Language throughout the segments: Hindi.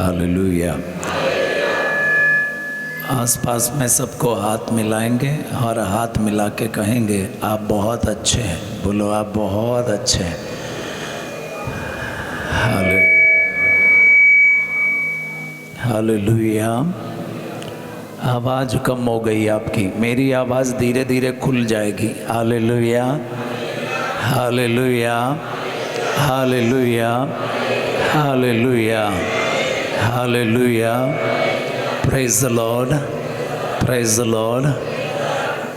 हालेलुया। आसपास में सबको हाथ मिलाएंगे और हाथ मिला के कहेंगे आप बहुत अच्छे हैं। बोलो आप बहुत अच्छे हैं। हालेलुया। आवाज़ कम हो गई आपकी, मेरी आवाज़ धीरे धीरे खुल जाएगी। Hallelujah hallelujah hallelujah hallelujah hallelujah. Praise the Lord, praise the Lord.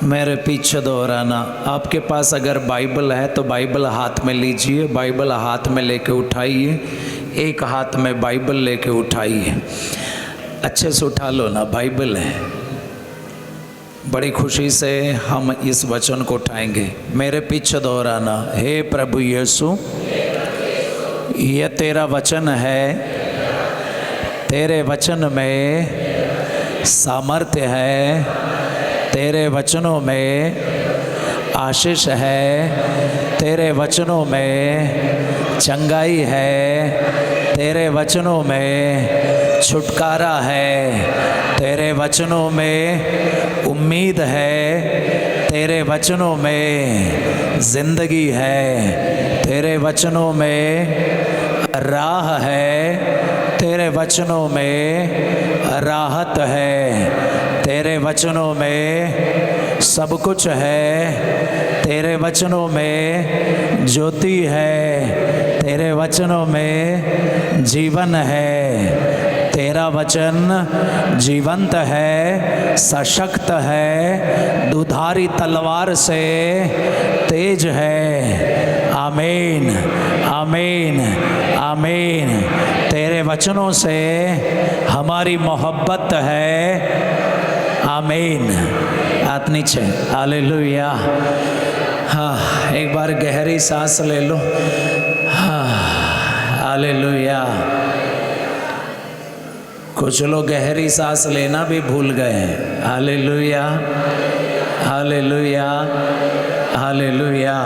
मेरे पीछे दोहराना। आपके पास अगर बाइबल है तो बाइबल हाथ में लीजिए, बाइबल हाथ में लेके उठाइए। एक हाथ में बाइबल लेके उठाइए, अच्छे से उठा लो ना, बाइबल है। बड़ी खुशी से हम इस वचन को उठाएंगे। मेरे पीछे दोहराना। हे प्रभु यीशु, ये तेरा वचन है, तेरे वचन में सामर्थ्य है, तेरे वचनों में आशीष है, तेरे वचनों में चंगाई है, तेरे वचनों में छुटकारा है, तेरे वचनों में उम्मीद है, तेरे वचनों में जिंदगी है, तेरे वचनों में राह है, तेरे वचनों में राहत है, तेरे वचनों में सब कुछ है, तेरे वचनों में ज्योति है, तेरे वचनों में जीवन है, तेरा वचन जीवंत है, सशक्त है, दुधारी तलवार से तेज है। आमीन आमीन आमीन। तेरे वचनों से हमारी मोहब्बत है। आमीन। हाथ नीचे। हालेलुया। हाँ, एक बार गहरी सांस ले लो। हाँ, हालेलुया। कुछ लोग गहरी सांस लेना भी भूल गए हैं। Hallelujah hallelujah hallelujah.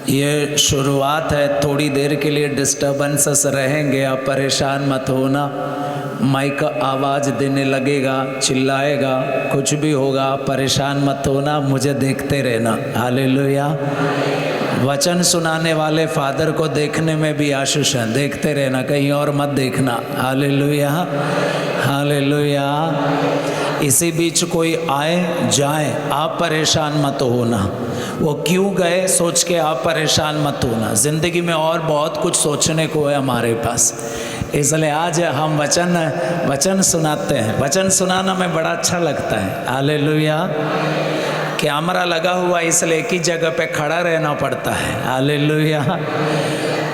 ये शुरुआत है, थोड़ी देर के लिए डिस्टर्बेंसेस रहेंगे, आप परेशान मत होना। माइक आवाज़ देने लगेगा, चिल्लाएगा, कुछ भी होगा, आप परेशान मत होना, मुझे देखते रहना। हालेलुया। वचन सुनाने वाले फादर को देखने में भी आशीष है, देखते रहना, कहीं और मत देखना। Hallelujah hallelujah. इसी बीच कोई आए जाए, आप परेशान मत होना। वो क्यों गए सोच के आप परेशान मत होना। ज़िंदगी में और बहुत कुछ सोचने को है हमारे पास, इसलिए आज हम वचन सुनाते हैं। वचन सुनाना में बड़ा अच्छा लगता है। हालेलुया। कैमरा लगा हुआ इसलिए एक ही जगह पे खड़ा रहना पड़ता है। हालेलुया।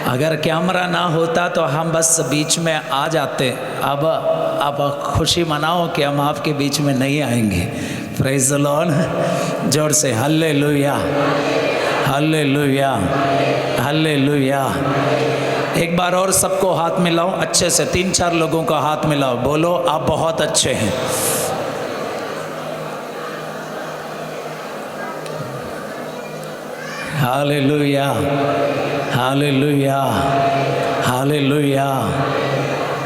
अगर कैमरा ना होता तो हम बस बीच में आ जाते। अब खुशी मनाओ कि हम आपके बीच में नहीं आएंगे। Praise the Lord. जोर से हालेलुया हालेलुया हालेलुया। एक बार और सबको हाथ मिलाओ अच्छे से, 3-4 लोगों का हाथ मिलाओ, बोलो आप बहुत अच्छे हैं। Hallelujah hallelujah hallelujah.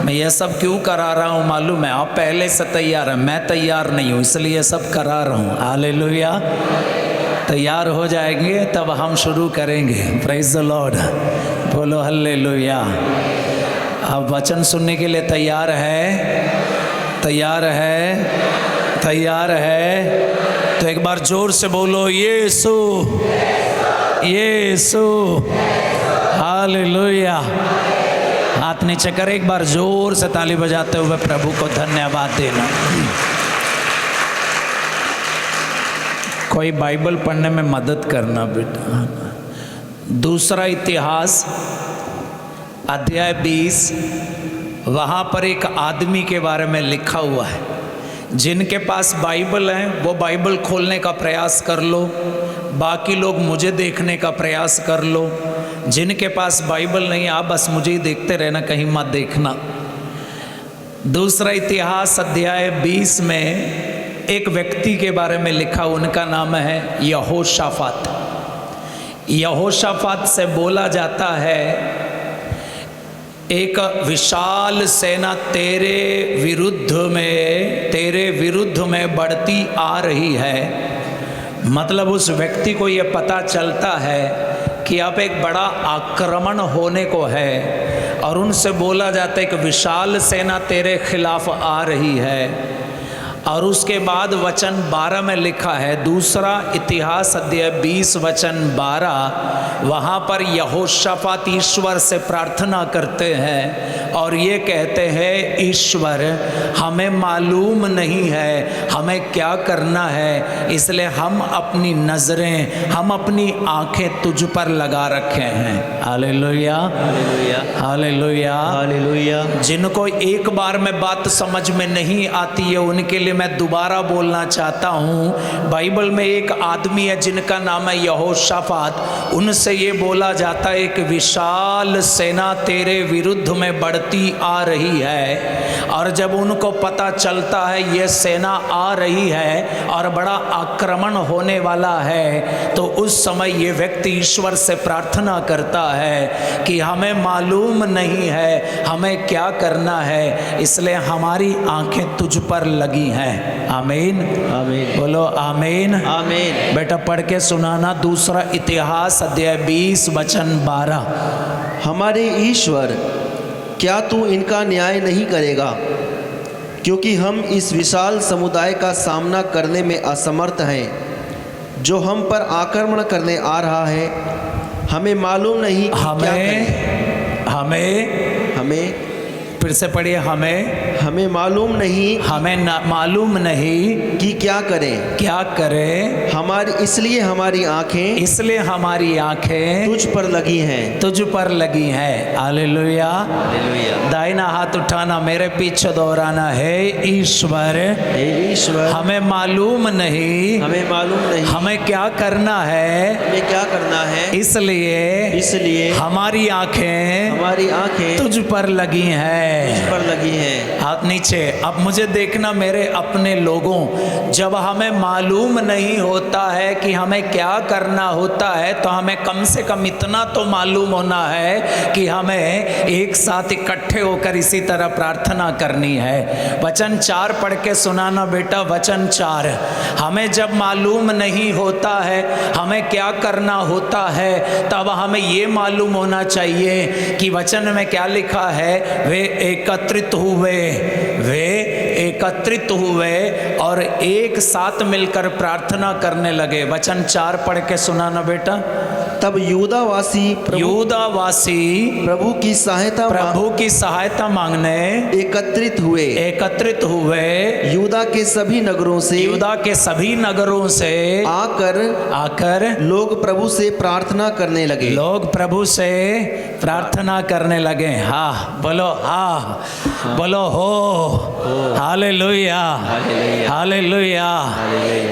मैं ये सब क्यों करा रहा हूँ मालूम है? आप पहले से तैयार हैं, मैं तैयार नहीं हूँ, इसलिए सब करा रहा हूँ। हालेलुया। तैयार हो जाएंगे तब हम शुरू करेंगे। Praise the Lord. बोलो हालेलुया। अब वचन सुनने के लिए तैयार है? तैयार है? तैयार है? तो एक बार जोर से बोलो यीशु यीशु। हालेलुया। हाथ नीचे कर, एक बार जोर से ताली बजाते हुए प्रभु को धन्यवाद देना। कोई बाइबल पढ़ने में मदद करना बेटा। दूसरा इतिहास अध्याय 20, वहाँ पर एक आदमी के बारे में लिखा हुआ है। जिनके पास बाइबल है वो बाइबल खोलने का प्रयास कर लो, बाकी लोग मुझे देखने का प्रयास कर लो। जिनके पास बाइबल नहीं, आप बस मुझे ही देखते रहना, कहीं मत देखना। दूसरा इतिहास अध्याय 20 में एक व्यक्ति के बारे में लिखा, उनका नाम है यहोशाफात। यहोशाफात से बोला जाता है एक विशाल सेना तेरे विरुद्ध में बढ़ती आ रही है। मतलब उस व्यक्ति को ये पता चलता है कि अब एक बड़ा आक्रमण होने को है, और उनसे बोला जाता है कि विशाल सेना तेरे खिलाफ आ रही है। और उसके बाद वचन 12 में लिखा है, दूसरा इतिहास अध्याय 20 वचन 12, वहाँ पर यहोशाफात ईश्वर से प्रार्थना करते हैं और ये कहते हैं, ईश्वर हमें मालूम नहीं है हमें क्या करना है, इसलिए हम अपनी नज़रें, हम अपनी आंखें तुझ पर लगा रखे हैं। Hallelujah, hallelujah, hallelujah, hallelujah. जिनको एक बार में बात समझ में नहीं आती है उनके लिए मैं दोबारा बोलना चाहता हूँ। बाइबल में एक आदमी है जिनका नाम है यहोशाफात। उनसे ये बोला जाता है एक विशाल सेना तेरे विरुद्ध में बढ़ती आ रही है, और जब उनको पता चलता है ये सेना आ रही है और बड़ा आक्रमण होने वाला है, तो उस समय ये व्यक्ति ईश्वर से प्रार्थना करता है कि हमें मालूम नहीं है हमें क्या करना है, इसलिए हमारी आंखें तुझ पर लगी हैं। आमीन, आमीन, बोलो आमीन, आमीन। बेटा पढ़ के सुनाना, दूसरा इतिहास अध्याय 20 वचन 12। हमारे ईश्वर, क्या तू इनका न्याय नहीं करेगा? क्योंकि हम इस विशाल समुदाय का सामना करने में असमर्थ हैं जो हम पर आक्रमण करने आ रहा है। हमें मालूम नहीं कि क्या करें। हमें फिर से पढ़िए, हमें मालूम नहीं, मालूम नहीं कि क्या करें। क्या करें, इसलिए हमारी आंखें तुझ पर लगी हैं। हालेलुया, दाहिना हाथ उठाना, मेरे पीछे दोहराना है, ईश्वर हमें मालूम नहीं हमें क्या करना है, इसलिए हमारी आंखें तुझ पर लगी हैं। हाथ नीचे। अब मुझे देखना, मेरे अपने लोगों, जब हमें मालूम नहीं होता है कि हमें क्या करना होता है, तो हमें कम से कम इतना तो मालूम होना है कि हमें एक साथ इकट्ठे होकर इसी तरह प्रार्थना करनी है। वचन 4 पढ़ के सुनाना बेटा, वचन 4। हमें जब मालूम नहीं होता है हमें क्या करना होता है, तब हमें ये मालूम होना चाहिए कि वचन में क्या लिखा है, वे एकत्रित हुए और एक साथ मिलकर प्रार्थना करने लगे। वचन 4 पढ़ के सुनाना बेटा। तब यूदावासी प्रभु की सहायता मांगने एकत्रित हुए। यूदा के सभी नगरों से आकर लोग प्रभु से प्रार्थना करने लगे। हाँ बोलो, हाँ बोलो, हो हालेलुया, हालेलुया।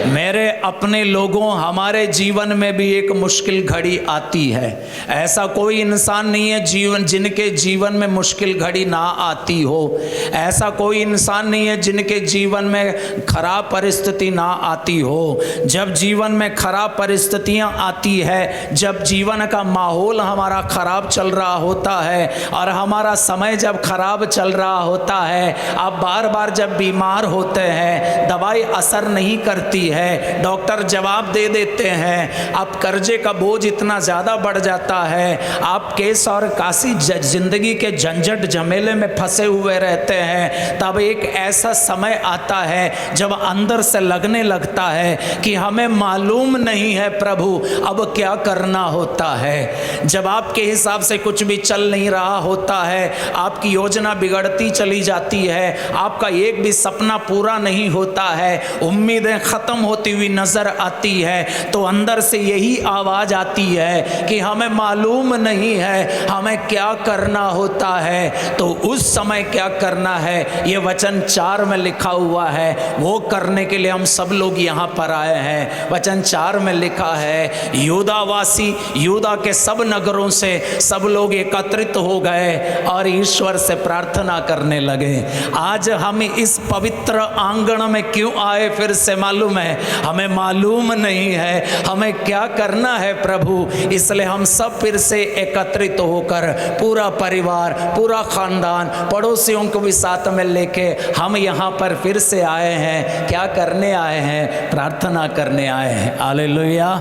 मेरे अपने लोगों, हमारे जीवन में भी एक मुश्किल घड़ी आती है। ऐसा कोई इंसान नहीं है जिनके जीवन में मुश्किल घड़ी ना आती हो। ऐसा कोई इंसान नहीं है जिनके जीवन में खराब परिस्थिति ना आती हो। जब जीवन में खराब परिस्थितियां आती है, जब जीवन का माहौल हमारा खराब चल रहा होता है और हमारा समय जब खराब चल रहा होता है, आप बार बार जब बीमार होते हैं, दवाई असर नहीं करती है, डॉक्टर जवाब दे देते हैं, आप कर्जे का बोझ इतना ज़्यादा बढ़ जाता है, आप केस और कासी जिंदगी के झंझट झमेले में फंसे हुए रहते हैं, तब एक ऐसा समय आता है जब अंदर से लगने लगता है कि हमें मालूम नहीं है प्रभु अब क्या करना होता है। जब आपके हिसाब से कुछ भी चल नहीं रहा होता है, आपकी योजना बिगड़ती चली जाती है, आपका एक भी सपना पूरा नहीं होता है, उम्मीदें खत्म होती हुई नजर आती है, तो अंदर से यही आवाज आती है कि हमें मालूम नहीं है हमें क्या करना होता है। तो उस समय क्या करना है, ये वचन 4 में लिखा हुआ है, वो करने के लिए हम सब लोग यहाँ पर आए हैं। वचन 4 में लिखा है, यूदावासी, यूदा के सब नगरों से सब लोग एकत्रित हो गए और ईश्वर से प्रार्थना करने लगे। आज हम इस पवित्र आंगन में क्यों आए फिर से मालूम है? हमें मालूम नहीं है हमें क्या करना है प्रभु। इसलिए हम सब फिर से एकत्रित होकर पूरा परिवार, पूरा खानदान, पड़ोसियों को भी साथ में लेके हम यहाँ पर फिर से आए हैं। क्या करने आए हैं? प्रार्थना करने आए हैं। हालेलुया।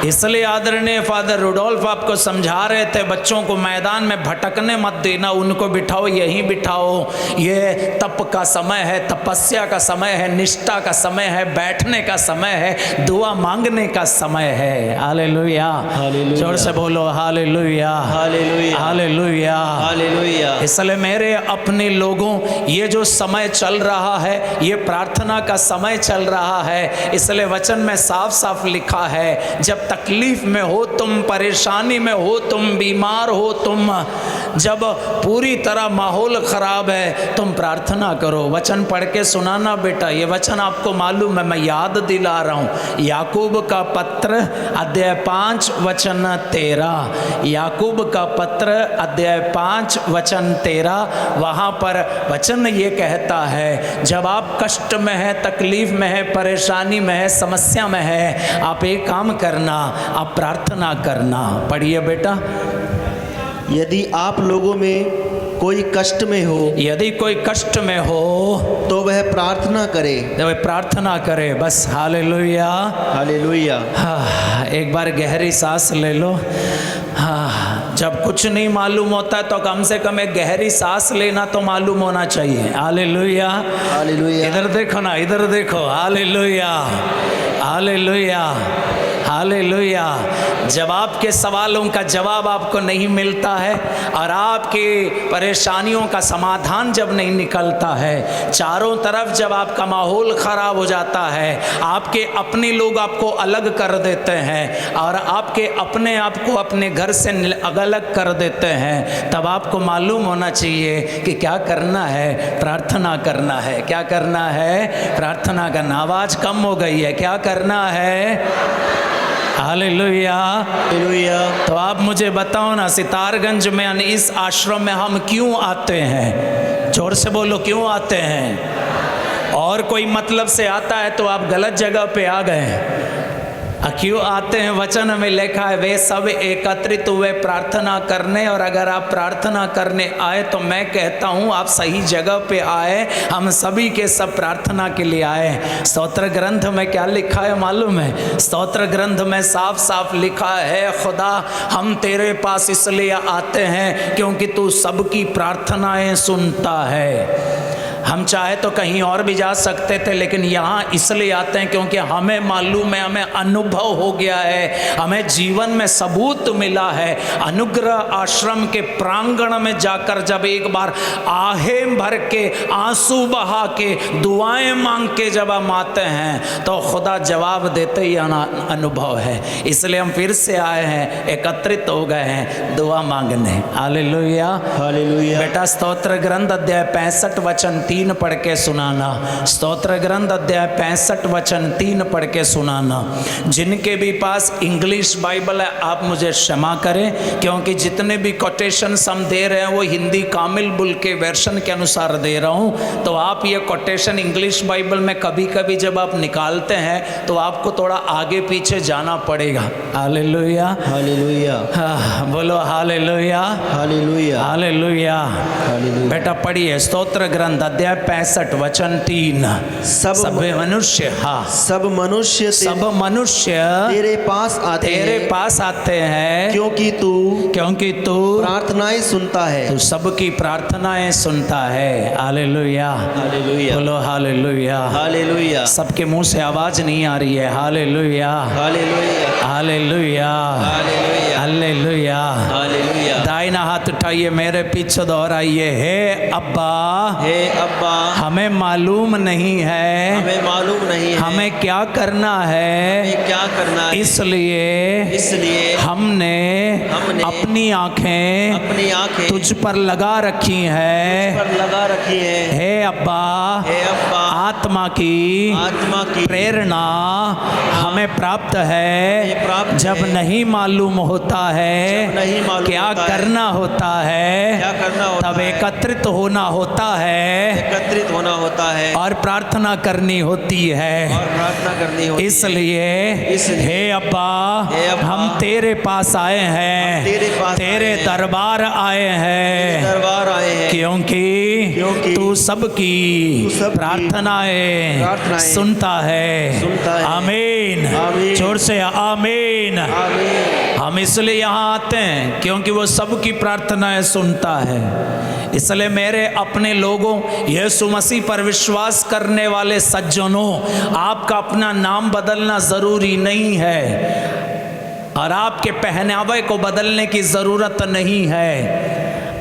इसलिए आदरणीय फादर रुडोल्फ आपको समझा रहे थे, बच्चों को मैदान में भटकने मत देना, उनको बिठाओ, यहीं बिठाओ। ये तप का समय है, तपस्या का समय है, निष्ठा का समय है, बैठने का समय है, दुआ मांगने का समय है। हालेलुया। जोर से बोलो हालेलुया, हालेलुया, हालेलुया, हालेलुया। इसलिए मेरे अपने लोगों, ये जो समय चल रहा है ये प्रार्थना का समय चल रहा है। इसलिए वचन में साफ साफ लिखा है, जब तकलीफ में हो तुम, परेशानी में हो तुम, बीमार हो तुम, जब पूरी तरह माहौल खराब है, तुम प्रार्थना करो। वचन पढ़ के सुनाना बेटा, ये वचन आपको मालूम है, मैं याद दिला रहा हूँ। याकूब का पत्र अध्याय 5 वचन 13, याकूब का पत्र अध्याय 5 वचन 13, वहाँ पर वचन ये कहता है, जब आप कष्ट में है, तकलीफ में है, परेशानी में है, समस्या में है, आप एक काम करना, आप प्रार्थना करना। पढ़िए बेटा। यदि आप लोगों में कोई कष्ट में हो, यदि कोई कष्ट में हो तो वह प्रार्थना करे। तो वह प्रार्थना करे। बस हालेलुया, हालेलुया। हाँ, एक बार गहरी सांस ले लो। हाँ, जब कुछ नहीं मालूम होता तो कम से कम एक गहरी सांस लेना तो मालूम होना चाहिए। Hallelujah, hallelujah. इधर देखो ना, इधर देखो। Hallelujah, hallelujah, hallelujah. जब आपके सवालों का जवाब आपको नहीं मिलता है और आपकी परेशानियों का समाधान जब नहीं निकलता है, चारों तरफ जब आपका माहौल खराब हो जाता है, आपके अपने लोग आपको अलग कर देते हैं और आपके अपने आप को अपने घर से अलग कर देते हैं, तब आपको मालूम होना चाहिए कि क्या करना है? प्रार्थना करना है। क्या करना है? प्रार्थना करना। आवाज़ कम हो गई है, क्या करना है? Hallelujah, hallelujah. तो आप मुझे बताओ ना, सितारगंज में यानी इस आश्रम में हम क्यों आते हैं? जोर से बोलो, क्यों आते हैं? और कोई मतलब से आता है तो आप गलत जगह पे आ गए। क्यों आते हैं? वचन में लिखा है, वे सब एकत्रित हुए प्रार्थना करने। और अगर आप प्रार्थना करने आए तो मैं कहता हूँ आप सही जगह पे आए। हम सभी के सब प्रार्थना के लिए आए। स्तोत्र ग्रंथ में क्या लिखा है मालूम है? स्तोत्र ग्रंथ में साफ साफ लिखा है, खुदा हम तेरे पास इसलिए आते हैं क्योंकि तू सबकी प्रार्थनाएं सुनता है। हम चाहे तो कहीं और भी जा सकते थे, लेकिन यहाँ इसलिए आते हैं क्योंकि हमें मालूम है, हमें अनुभव हो गया है, हमें जीवन में सबूत मिला है। अनुग्रह आश्रम के प्रांगण में जाकर जब एक बार आहें भर के, आंसू बहा के, दुआएं मांग के जब हम आते हैं तो खुदा जवाब देते ही अनुभव है। इसलिए हम फिर से आए हैं, एकत्रित हो गए हैं दुआ मांगने। Hallelujah, hallelujah. बेटा स्तोत्र ग्रंथ अध्याय 65 वचन 3 पढ़ के सुनाना। स्तोत्र ग्रंथ अध्याय 65 वचन 3 पढ़ के सुनाना। जिनके भी पास इंग्लिश बाइबल है आप मुझे क्षमा करें, क्योंकि जितने भी कोटेशंस हम दे रहे हैं वो हिंदी कामिल बुल के वर्षन के अनुसार दे रहा हूँ। तो आप ये कोटेशन इंग्लिश बाइबल में कभी कभी जब आप निकालते हैं तो आपको थोड़ा आगे पीछे जाना पड़ेगा। Hallelujah, hallelujah. हाँ, बोलो हालेलुया, हालेलुया, हालेलुया। बेटा पढ़िए स्तोत्र ग्रंथ अध्याय 65 वचन 3। सब मनुष्य, हाँ, सब मनुष्य तेरे पास आते हैं क्योंकि तू प्रार्थनाएं सुनता है। तू सबकी प्रार्थनाएं सुनता है। Hallelujah, hallelujah. बोलो हालेलुया, हालेलुया। सबके मुंह से आवाज नहीं आ रही है। Hallelujah, hallelujah, hallelujah, hallelujah, hallelujah. दाहिना हाथ उठाइए, मेरे पीछे दोहराइए, हे अब्बा, हे अब्बा, हमें मालूम नहीं है, हमें मालूम नहीं है हमें क्या करना है, हमें क्या करना है। इसलिए हमने अपनी आंखें तुझ पर लगा रखी हैं, हे अब्बा, आत्मा की प्रेरणा हमें प्राप्त है जब नहीं मालूम होता है क्या करना होता है, तब एकत्रित होना होता है और प्रार्थना करनी होती है। इसलिए हे अब्बा, हम तेरे पास आए हैं, तेरे दरबार आए हैं, क्योंकि तू सबकी प्रार्थनाएं सुनता है। आमीन, जोर से आमीन। हम इसलिए यहाँ आते हैं क्योंकि वो सबकी प्रार्थनाएं सुनता है। इसलिए मेरे अपने लोगों, यीशु मसीह पर विश्वास करने वाले सज्जनों, आपका अपना नाम बदलना जरूरी नहीं है और आपके पहनावे को बदलने की जरूरत नहीं है,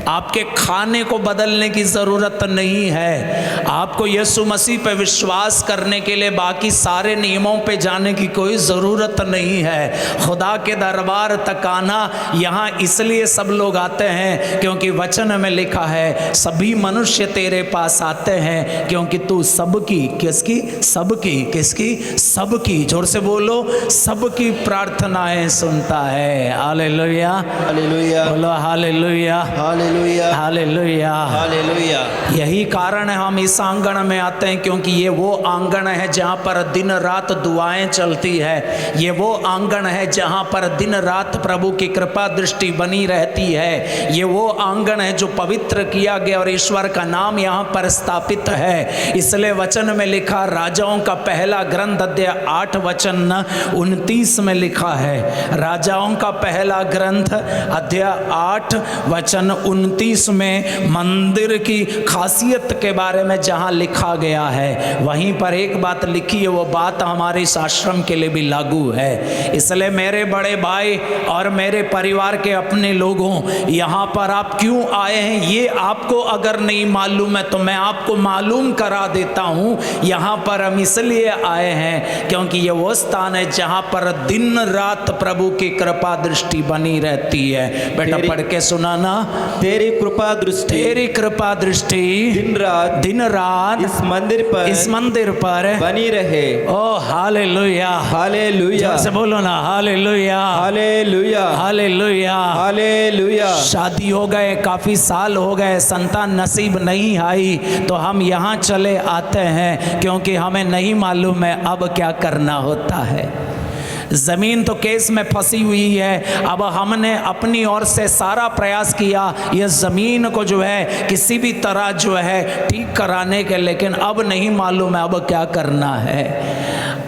आपके खाने को बदलने की ज़रूरत नहीं है। आपको यीशु मसीह पे विश्वास करने के लिए बाकी सारे नियमों पे जाने की कोई ज़रूरत नहीं है। खुदा के दरबार तक आना यहाँ इसलिए सब लोग आते हैं क्योंकि वचन में लिखा है सभी मनुष्य तेरे पास आते हैं क्योंकि तू सबकी, किसकी, सबकी, किसकी, सबकी, जोर से बोलो, सबकी प्रार्थनाएं सुनता है। हालेलुया, हालेलुया, बोलो हालेलुया, हालेलुया, हालेलुया, हालेलुया। यही कारण है हम इस आंगन में आते हैं क्योंकि ये वो आंगन है जहाँ पर दिन रात दुआएं चलती है। ये वो आंगन है जहाँ पर दिन रात प्रभु की कृपा दृष्टि बनी रहती है। ये वो आंगन है जो पवित्र किया गया और ईश्वर का नाम यहाँ पर स्थापित है। इसलिए वचन में लिखा, राजाओं का पहला ग्रंथ अध्याय 8 वचन 29 में लिखा है, राजाओं का पहला ग्रंथ अध्याय 8 वचन 29 में मंदिर की खासियत के बारे में जहां लिखा गया है, वहीं पर एक बात लिखी है, वो बात हमारे इस आश्रम के लिए भी लागू है। इसलिए मेरे बड़े भाई और मेरे परिवार के अपने लोगों, यहाँ पर आप क्यों आए हैं ये आपको अगर नहीं मालूम है तो मैं आपको मालूम करा देता हूँ। यहाँ पर हम इसलिए आए हैं क्योंकि ये वो स्थान है जहाँ पर दिन रात प्रभु की कृपा दृष्टि बनी रहती है। बेटा पढ़ के सुनाना। तेरी कृपा दृष्टि, तेरी कृपा दृष्टि दिन रात इस मंदिर पर बनी रहे। ओ हालेलुया, हालेलुया, से बोलो ना, हालेलुया, हालेलुया, हालेलुया, हालेलुया। शादी हो गए, काफी साल हो गए, संतान नसीब नहीं आई, तो हम यहाँ चले आते हैं क्योंकि हमें नहीं मालूम है अब क्या करना होता है। ज़मीन तो केस में फंसी हुई है। अब हमने अपनी ओर से सारा प्रयास किया ये ज़मीन को जो है किसी भी तरह जो है ठीक कराने के, लेकिन अब नहीं मालूम है अब क्या करना है।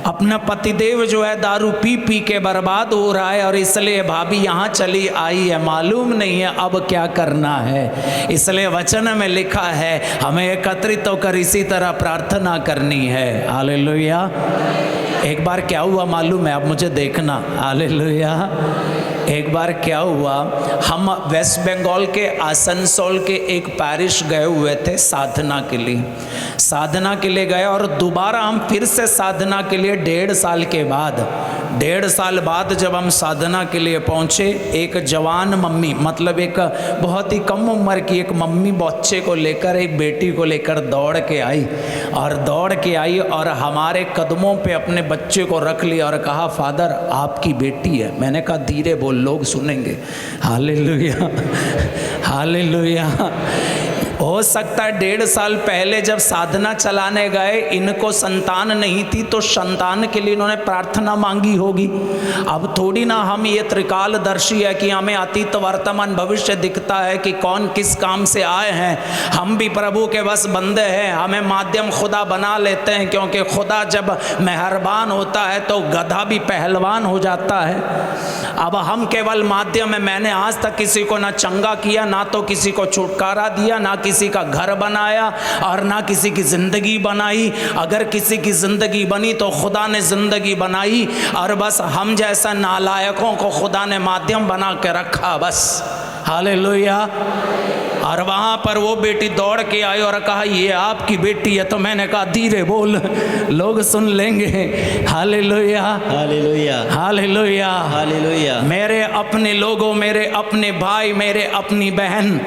अपना पतिदेव जो है दारू पी पी के बर्बाद हो रहा है और इसलिए भाभी यहाँ चली आई है, मालूम नहीं है अब क्या करना है। इसलिए वचन में लिखा है हमें एकत्रित होकर इसी तरह प्रार्थना करनी है। हालेलुया। एक बार क्या हुआ मालूम है, आप मुझे देखना। हालेलुया। एक बार क्या हुआ, हम वेस्ट बंगाल के आसनसोल के एक पैरिश गए हुए थे साधना के लिए। साधना के लिए गए और दोबारा हम फिर से साधना के लिए 1.5 साल के बाद, 1.5 साल बाद जब हम साधना के लिए पहुँचे, एक जवान मम्मी, मतलब एक बहुत ही कम उम्र की एक मम्मी बच्चे को लेकर, एक बेटी को लेकर दौड़ के आई और हमारे कदमों पे अपने बच्चे को रख लिया और कहा फादर आपकी बेटी है। मैंने कहा धीरे बोल, लोग सुनेंगे। Hallelujah, hallelujah. हो सकता है 1.5 साल पहले जब साधना चलाने गए इनको संतान नहीं थी तो संतान के लिए इन्होंने प्रार्थना मांगी होगी। अब थोड़ी ना हम ये त्रिकालदर्शी है कि हमें अतीत वर्तमान भविष्य दिखता है कि कौन किस काम से आए हैं। हम भी प्रभु के बस बंदे हैं, हमें माध्यम खुदा बना लेते हैं क्योंकि खुदा जब मेहरबान होता है तो गधा भी पहलवान हो जाता है। अब हम केवल माध्यम है। मैंने आज तक किसी को ना चंगा किया, ना तो किसी को छुटकारा दिया, ना किसी का घर बनाया और ना किसी की जिंदगी बनाई। अगर किसी की जिंदगी बनी तो खुदा ने जिंदगी बनाई और बस हम जैसा नालायकों को खुदा ने माध्यम बना के रखा बस। हालेलुया। और वहाँ पर वो बेटी दौड़ के आई और कहा ये आपकी बेटी है, तो मैंने कहा धीरे बोल, लोग सुन लेंगे। Hallelujah, hallelujah, hallelujah, hallelujah. मेरे अपने लोगों, मेरे अपने भाई, मेरे अपनी बहन,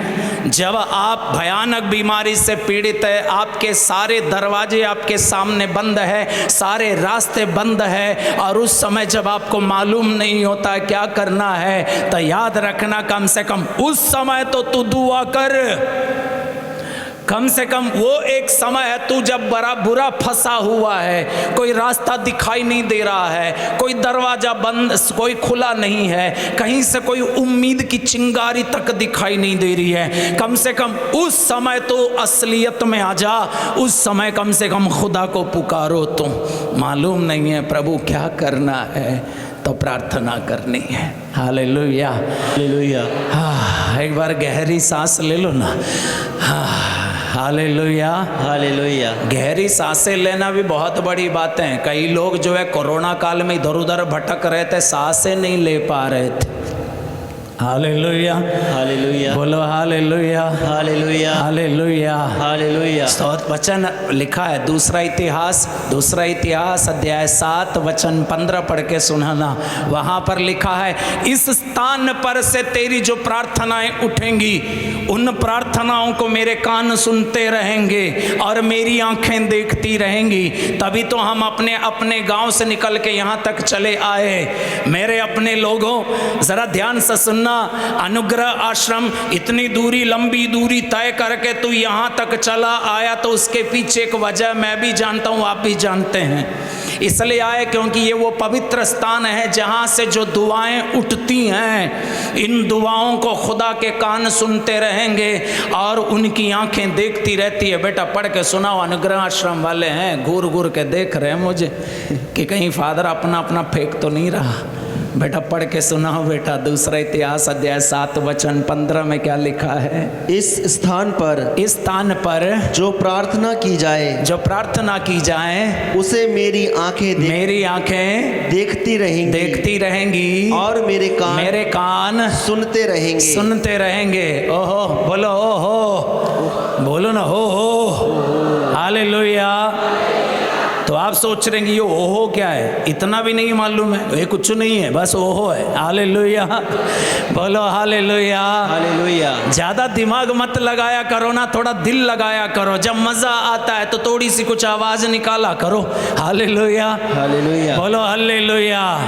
जब आप भयानक बीमारी से पीड़ित है, आपके सारे दरवाजे आपके सामने बंद है, सारे रास्ते बंद है, और उस समय जब आपको मालूम नहीं होता क्या करना है, तो याद रखना कम से कम उस समय तो तू दुआ कर। कम से कम वो एक समय है तू जब बड़ा बुरा फंसा हुआ है, कोई रास्ता दिखाई नहीं दे रहा है, कोई दरवाजा बंद, कोई खुला नहीं है, कहीं से कोई उम्मीद की चिंगारी तक दिखाई नहीं दे रही है। कम से कम उस समय तो असलियत में आ जा, उस समय कम से कम खुदा को पुकारो। तो मालूम नहीं है प्रभु क्या करना है, तो प्रार्थना करनी है। Hallelujah hallelujah. हाँ, एक बार गहरी सांस ले लो ना। हाँ, हालेलुया हालेलुया। गहरी सांसें लेना भी बहुत बड़ी बात है। कई लोग जो है कोरोना काल में इधर उधर भटक रहे थे, सांसें नहीं ले पा रहे थे। Hallelujah hallelujah. बोलो हालेलुया हालेलुया। Hallelujah hallelujah. स्तोत्र वचन लिखा है दूसरा इतिहास अध्याय 7 वचन 15 पढ़ के सुनाना। वहाँ पर लिखा है, इस स्थान पर से तेरी जो प्रार्थनाएं उठेंगी, उन प्रार्थनाओं को मेरे कान सुनते रहेंगे और मेरी आंखें देखती रहेंगी। तभी तो हम अपने अपने गांव से निकल के यहाँ तक चले आए। मेरे अपने लोगों, जरा ध्यान से सुनना। अनुग्रह आश्रम इतनी दूरी, लंबी दूरी तय करके तू यहाँ तक चला आया, तो उसके पीछे एक वजह मैं भी जानता हूँ, आप भी जानते हैं। इसलिए आए क्योंकि ये वो पवित्र स्थान है जहाँ से जो दुआएं उठती हैं, इन दुआओं को खुदा के कान सुनते रहेंगे और उनकी आंखें देखती रहती है। बेटा पढ़ के सुनाओ। अनुग्रह आश्रम वाले हैं, घूर घूर के देख रहे हैं मुझे कि कहीं फादर अपना अपना फेंक तो नहीं रहा। बेटा पढ़ के सुनाओ बेटा। दूसरा इतिहास अध्याय 7 वचन 15 में क्या लिखा है? इस स्थान पर जो प्रार्थना की जाए उसे मेरी आंखें देखती रहेंगी और मेरे कान सुनते रहेंगे। ओहो बोलो, ओहो बोलो ना, हो हालेलुया। तो आप सोच रहे हैं ये ओहो क्या है? इतना भी नहीं मालूम है, ये कुछ नहीं है, बस ओहो है। हालेलुया बोलो, हालेलुया हालेलुया। ज्यादा दिमाग मत लगाया करो ना, थोड़ा दिल लगाया करो। जब मजा आता है तो थोड़ी सी कुछ आवाज निकाला करो। हालेलुया हालेलुया बोलो, हालेलुया।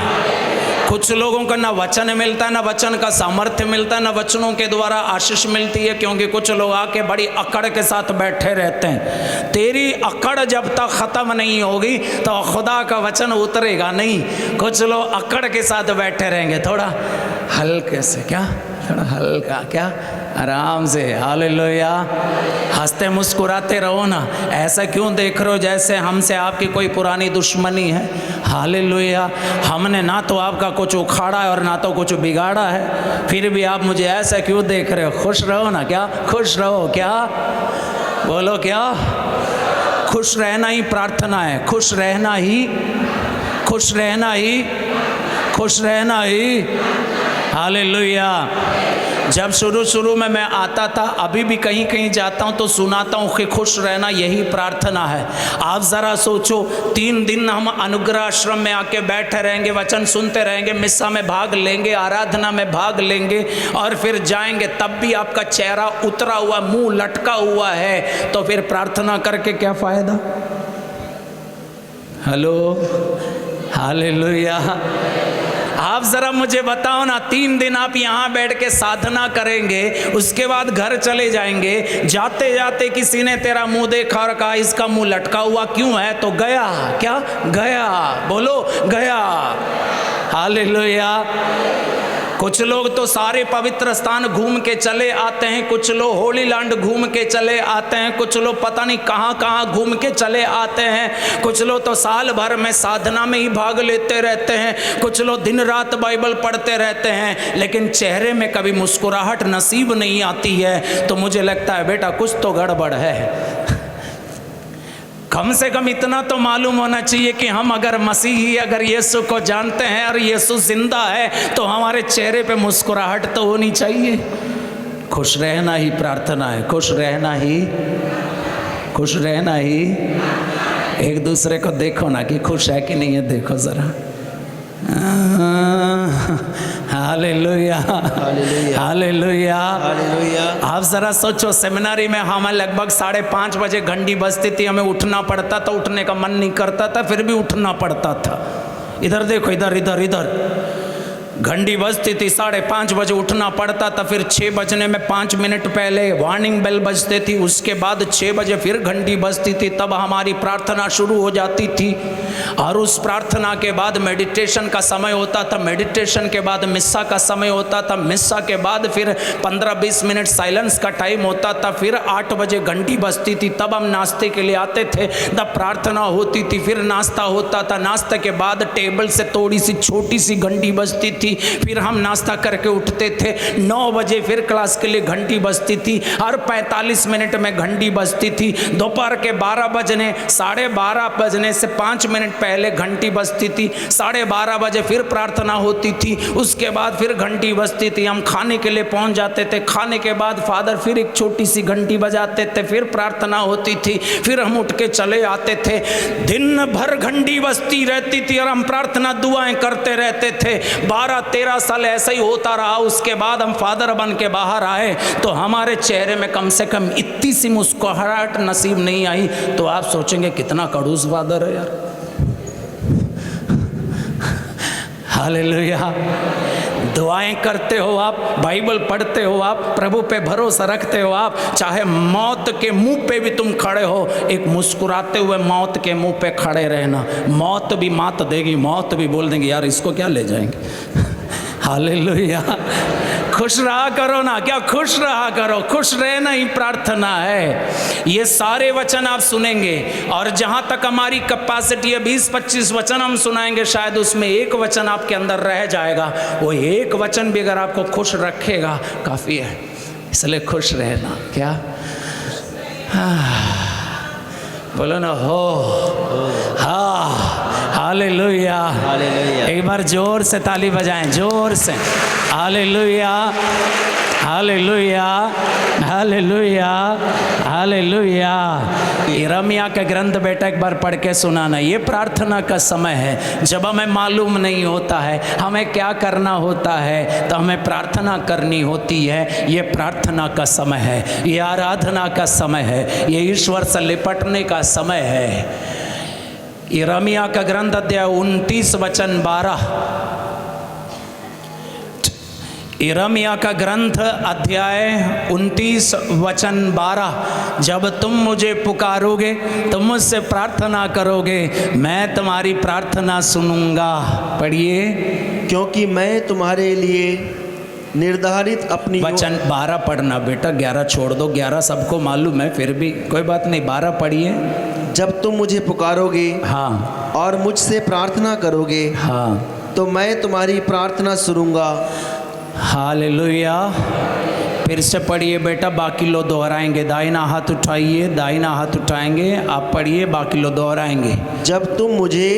कुछ लोगों का ना वचन मिलता है, ना वचन का सामर्थ्य मिलता है, ना वचनों के द्वारा आशीष मिलती है, क्योंकि कुछ लोग आके बड़ी अकड़ के साथ बैठे रहते हैं। तेरी अकड़ जब तक खत्म नहीं होगी तो खुदा का वचन उतरेगा नहीं। कुछ लोग अकड़ के साथ बैठे रहेंगे, थोड़ा हल्के से, क्या थोड़ा हल्का, क्या आराम से। हालेलुया। हंसते मुस्कुराते रहो ना। ऐसा क्यों देख रहे हो जैसे हमसे आपकी कोई पुरानी दुश्मनी है? हालेलुया। हमने ना तो आपका कुछ उखाड़ा है और ना तो कुछ बिगाड़ा है, फिर भी आप मुझे ऐसा क्यों देख रहे हो? खुश रहो ना, क्या खुश रहो, क्या बोलो, क्या खुश रहना ही प्रार्थना है। खुश रहना ही हालेलुया। जब शुरू में मैं आता था, अभी भी कहीं कहीं जाता हूँ तो सुनाता हूँ कि खुश रहना यही प्रार्थना है। आप ज़रा सोचो, 3 दिन हम अनुग्रह आश्रम में आके बैठे रहेंगे, वचन सुनते रहेंगे, मिस्सा में भाग लेंगे, आराधना में भाग लेंगे और फिर जाएंगे, तब भी आपका चेहरा उतरा हुआ, मुंह लटका हुआ है, तो फिर प्रार्थना करके क्या फ़ायदा? Hello hallelujah. आप जरा मुझे बताओ ना, 3 दिन आप यहाँ बैठ के साधना करेंगे, उसके बाद घर चले जाएंगे, जाते जाते किसी ने तेरा मुंह देखा और कहा इसका मुंह लटका हुआ क्यों है? तो गया, क्या गया? बोलो, गया। हालेलुया। कुछ लोग तो सारे पवित्र स्थान घूम के चले आते हैं, कुछ लोग होली लैंड घूम के चले आते हैं, कुछ लोग पता नहीं कहाँ कहाँ घूम के चले आते हैं, कुछ लोग तो साल भर में साधना में ही भाग लेते रहते हैं, कुछ लोग दिन रात बाइबल पढ़ते रहते हैं, लेकिन चेहरे में कभी मुस्कुराहट नसीब नहीं आती है। तो मुझे लगता है बेटा कुछ तो गड़बड़ है। कम से कम इतना तो मालूम होना चाहिए कि हम अगर मसीही, अगर यीशु को जानते हैं और यीशु जिंदा है, तो हमारे चेहरे पे मुस्कुराहट तो होनी चाहिए। खुश रहना ही प्रार्थना है। खुश रहना ही। एक दूसरे को देखो ना कि खुश है कि नहीं है, देखो जरा। Hallelujah, hallelujah, hallelujah. हालेलुया। आप जरा सोचो, सेमिनारी में हमें लगभग 5:30 बजे घंटी बजती थी, हमें उठना पड़ता था, उठने का मन नहीं करता था, फिर भी उठना पड़ता था। इधर देखो, इधर इधर इधर घंटी बजती थी, 5:30 बजे उठना पड़ता था, फिर 6 बजने में 5 मिनट पहले वार्निंग बेल बजती थी, उसके बाद 6 बजे फिर घंटी बजती थी, तब हमारी प्रार्थना शुरू हो जाती थी। और उस प्रार्थना के बाद मेडिटेशन का समय होता था, मेडिटेशन के बाद मिस्सा का समय होता था, मिस्सा के बाद फिर 15-20 मिनट साइलेंस का टाइम होता था, फिर 8 बजे घंटी बजती थी, तब हम नाश्ते के लिए आते थे, तब प्रार्थना होती थी, फिर नाश्ता होता था, नाश्ते के बाद टेबल से थोड़ी सी छोटी सी घंटी बजती थी, फिर हम नाश्ता करके उठते थे। 9 बजे फिर क्लास के लिए घंटी बजती थी, और 45 मिनट में घंटी बजती थी। दोपहर के 12 बजने 12:30 बजने से 5 मिनट पहले घंटी बजती थी, 12:30 बजे फिर प्रार्थना होती थी, उसके बाद फिर घंटी बजती थी, हम खाने के लिए पहुंच जाते थे, खाने के बाद फादर फिर एक छोटी सी घंटी बजाते थे, फिर प्रार्थना होती थी, फिर हम उठ के चले आते थे। दिन भर घंटी बजती रहती थी और हम प्रार्थना दुआएं करते रहते थे। 12-13 साल ऐसा ही होता रहा। उसके बाद हम फादर बन के बाहर आए तो हमारे चेहरे में कम से कम इतनी सी मुस्कुराहट नसीब नहीं आई। तो आप सोचेंगे कितना खड़ूस फादर है यार। हालेलुया। दुआएं करते हो आप, बाइबल पढ़ते हो आप, प्रभु पे भरोसा रखते हो आप, चाहे मौत के मुंह पे भी तुम खड़े हो, एक मुस्कुराते हुए मौत के मुंह पे खड़े रहना। मौत भी मात देगी, मौत भी बोल देंगे यार इसको क्या ले जाएंगे। हालेलुया। खुश रहा करो ना, क्या खुश रहा करो, खुश रहना ही प्रार्थना है। ये सारे वचन आप सुनेंगे और जहाँ तक हमारी कैपेसिटी है 20-25 वचन हम सुनाएंगे, शायद उसमें एक वचन आपके अंदर रह जाएगा। वो एक वचन भी अगर आपको खुश रखेगा काफ़ी है, इसलिए खुश रहना। क्या बोलो ना, हो हाँ। Hallelujah, hallelujah. एक बार जोर से ताली बजाएं, जोर से। Hallelujah, hallelujah, hallelujah, hallelujah. यिर्मयाह का ग्रंथ बेटा एक बार पढ़ के सुनाना। ये प्रार्थना का समय है, जब हमें मालूम नहीं होता है हमें क्या करना होता है, तो हमें प्रार्थना करनी होती है। ये प्रार्थना का समय है, ये आराधना का समय है, ये ईश्वर से लिपटने का समय है। यिर्मयाह का ग्रंथ अध्याय 29 वचन 12। यिर्मयाह का ग्रंथ अध्याय 29 वचन 12। जब तुम मुझे पुकारोगे, तुम मुझसे प्रार्थना करोगे, मैं तुम्हारी प्रार्थना सुनूंगा। पढ़िए। क्योंकि मैं तुम्हारे लिए निर्धारित अपनी वचन 12 पढ़ना बेटा, 11 छोड़ दो, 11 सबको मालूम है, फिर भी कोई बात नहीं, 12 पढ़िए। जब तुम मुझे पुकारोगे, हाँ, और मुझसे प्रार्थना करोगे, हाँ, तो मैं तुम्हारी प्रार्थना सुनूंगा। हालेलुया। फिर से पढ़िए बेटा, बाकी लोग दोहराएंगे। दाहिना हाथ उठाइए, दाहिना हाथ उठाएंगे, आप पढ़िए, बाकी लोग दोहराएंगे। जब तुम मुझे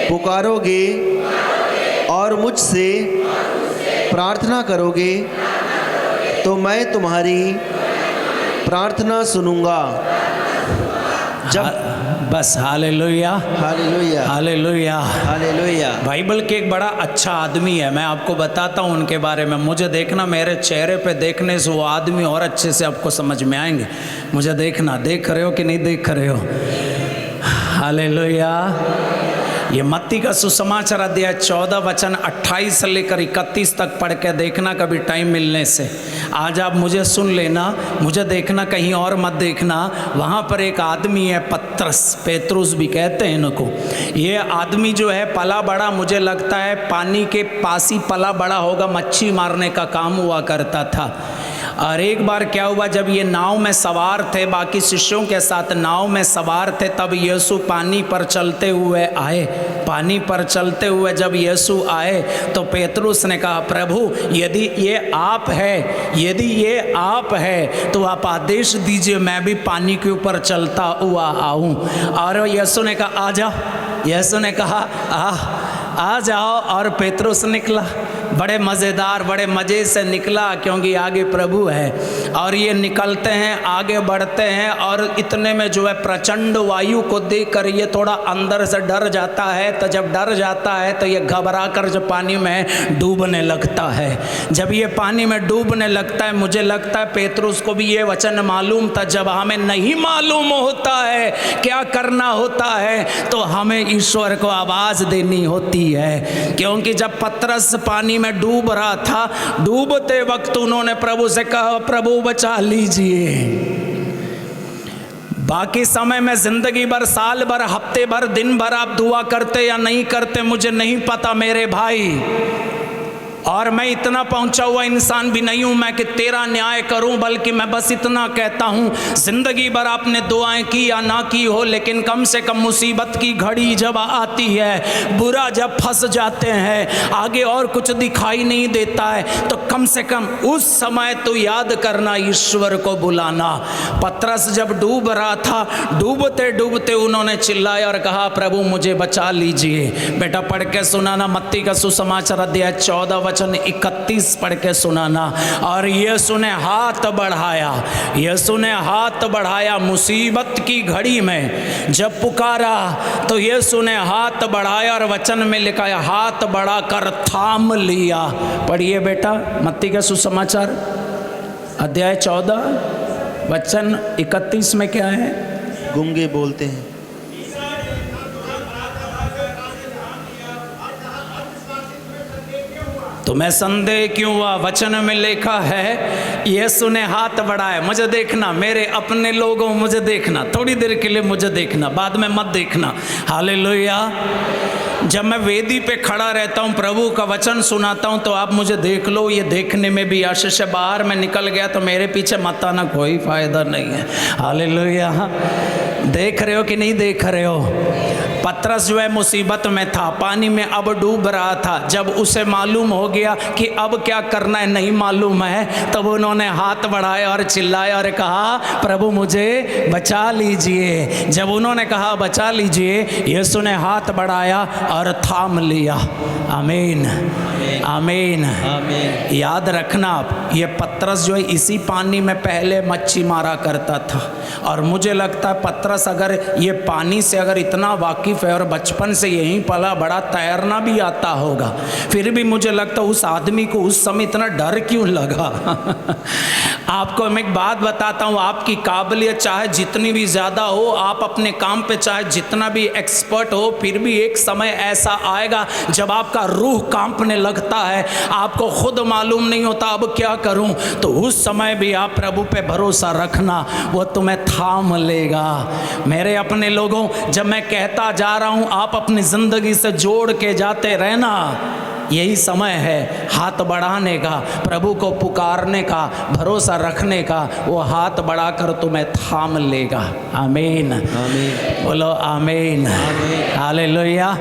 पुकारोगे और मुझसे प्रार्थना करोगे, तो मैं तुम्हारी प्रार्थना सुनूंगा। जब बस hallelujah, hallelujah, hallelujah, hallelujah. Bible के एक बड़ा अच्छा आदमी है, मैं आपको बताता हूँ उनके बारे में। मुझे देखना, मेरे चेहरे पे देखने से वो आदमी और अच्छे से आपको समझ में आएंगे। मुझे देखना, देख रहे हो कि नहीं देख रहे हो। हालेलुया। ये मत्ती का सुसमाचार अध्याय 14 वचन 28 से लेकर 31 तक पढ़ के देखना कभी टाइम मिलने से। आज आप मुझे सुन लेना, मुझे देखना, कहीं और मत देखना। वहाँ पर एक आदमी है, पेतरुस भी कहते हैं इनको। ये आदमी जो है पला बड़ा, मुझे लगता है पानी के पास ही पला बड़ा होगा, मच्छी मारने का काम हुआ करता था। और एक बार क्या हुआ, जब ये नाव में सवार थे, बाकी शिष्यों के साथ नाव में सवार थे, तब यीशु पानी पर चलते हुए आए। पानी पर चलते हुए जब यीशु आए तो पेतरुस ने कहा, प्रभु यदि ये आप है, यदि ये आप है तो आप आदेश दीजिए, मैं भी पानी के ऊपर चलता हुआ आऊँ। और यीशु ने कहा आ जाओ। यीशु ने कहा आ जाओ। और पेतरुस निकला। बड़े मज़ेदार, बड़े मज़े से निकला, क्योंकि आगे प्रभु है। और ये निकलते हैं, आगे बढ़ते हैं, और इतने में जो है प्रचंड वायु को देखकर ये थोड़ा अंदर से डर जाता है। तो जब डर जाता है तो ये घबरा कर जो पानी में डूबने लगता है। जब ये पानी में डूबने लगता है, मुझे लगता है पेतरुस को भी ये वचन मालूम था, जब हमें नहीं मालूम होता है क्या करना होता है तो हमें ईश्वर को आवाज़ देनी होती है। क्योंकि जब पतरस पानी में डूब रहा था, डूबते वक्त उन्होंने प्रभु से कहा, प्रभु बचा लीजिए। बाकी समय में ज़िंदगी भर, साल भर, हफ्ते भर, दिन भर आप दुआ करते या नहीं करते मुझे नहीं पता मेरे भाई, और मैं इतना पहुंचा हुआ इंसान भी नहीं हूं मैं कि तेरा न्याय करूं, बल्कि मैं बस इतना कहता हूं, जिंदगी भर आपने दुआएं की या ना की हो, लेकिन कम से कम मुसीबत की घड़ी जब आती है, बुरा जब फंस जाते हैं, आगे और कुछ दिखाई नहीं देता है, तो कम से कम उस समय तो याद करना, ईश्वर को बुलाना। पतरस जब डूब रहा था, डूबते डूबते उन्होंने चिल्लाया और कहा, प्रभु मुझे बचा लीजिए। बेटा पढ़ के सुनाना, मत्ती का सुसमाचार अध्याय 14 वचन 31 पढ़ के सुनाना। और यीशु ने हाथ बढ़ाया, यीशु ने हाथ बढ़ाया, मुसीबत की घड़ी में जब पुकारा तो यीशु ने हाथ बढ़ाया, और वचन में लिखा है हाथ बढ़ाकर थाम लिया। पढ़िए बेटा, मत्ती का सुसमाचार अध्याय 14 वचन 31 में क्या है? गूंगे बोलते हैं, तुम्हें संदेह क्यों हुआ? वचन में लिखा है यीशु ने हाथ बढ़ाया। मुझे देखना, मेरे अपने लोगों, मुझे देखना, थोड़ी देर के लिए मुझे देखना, बाद में मत देखना। हालेलुया। जब मैं वेदी पे खड़ा रहता हूँ, प्रभु का वचन सुनाता हूँ, तो आप मुझे देख लो। ये देखने में भी आशीष है। बाहर में निकल गया तो मेरे पीछे मत आना, कोई फायदा नहीं है। हालेलुया। देख रहे हो कि नहीं देख रहे हो? पतरस जो है मुसीबत में था, पानी में अब डूब रहा था। जब उसे मालूम हो गया कि अब क्या करना है नहीं मालूम है, तब उन्होंने हाथ बढ़ाया और चिल्लाया और कहा, प्रभु मुझे बचा लीजिए। जब उन्होंने कहा बचा लीजिए, यीशु ने हाथ बढ़ाया और थाम लिया। आमीन, आमीन, आमीन। याद रखना आप, ये पतरस जो है इसी पानी में पहले मच्छी मारा करता था, और मुझे लगता है पतरस अगर ये पानी से अगर इतना वाकिफ़ है और बचपन से यहीं पला बड़ा, तैरना भी आता होगा, फिर भी मुझे लगता है उस आदमी को उस समय इतना डर क्यों लगा। आपको मैं एक बात बताता हूँ, आपकी काबिलियत चाहे जितनी भी ज़्यादा हो, आप अपने काम पे चाहे जितना भी एक्सपर्ट हो, फिर भी एक समय ऐसा आएगा जब आपका रूह कांपने लगता है, आपको खुद मालूम नहीं होता अब क्या करूं। तो उस समय भी आप प्रभु पे भरोसा रखना, वो तुम्हें थाम लेगा। मेरे अपने लोगों, जब मैं कहता जा रहा हूं, आप अपनी ज़िंदगी से जोड़ के जाते रहना। यही समय है हाथ बढ़ाने का, प्रभु को पुकारने का, भरोसा रखने का। वो हाथ बढ़ाकर तुम्हें थाम लेगा। आमीन, आमीन, बोलो आमीन, हालेलुया।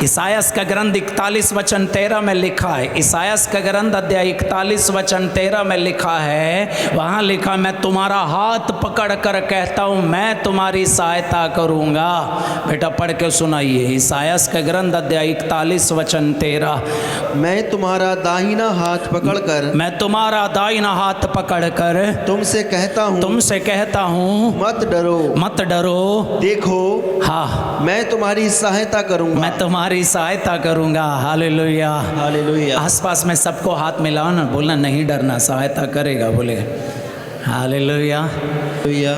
इसायास का ग्रंथ 41 वचन 13 में लिखा है, इसायास का ग्रंथ अध्याय 41 वचन 13 में लिखा है, वहाँ लिखा, मैं तुम्हारा हाथ पकड़ कर कहता हूँ मैं तुम्हारी सहायता करूँगा। बेटा पढ़ के सुनाइए, इसायास का ग्रंथ अध्याय 41 वचन 13। मैं तुम्हारा दाहिना हाथ पकड़कर, मैं तुम्हारा दाहिना हाथ पकड़कर तुमसे कहता हूँ मत डरो, मत डरो, देखो हाँ मैं तुम्हारी सहायता करूँगा, मैं तुम्हारी सहायता करूंगा। Hallelujah, hallelujah. आसपास में सबको हाथ मिलाओ ना, बोलना नहीं डरना, सहायता करेगा, बोले हालेलुया।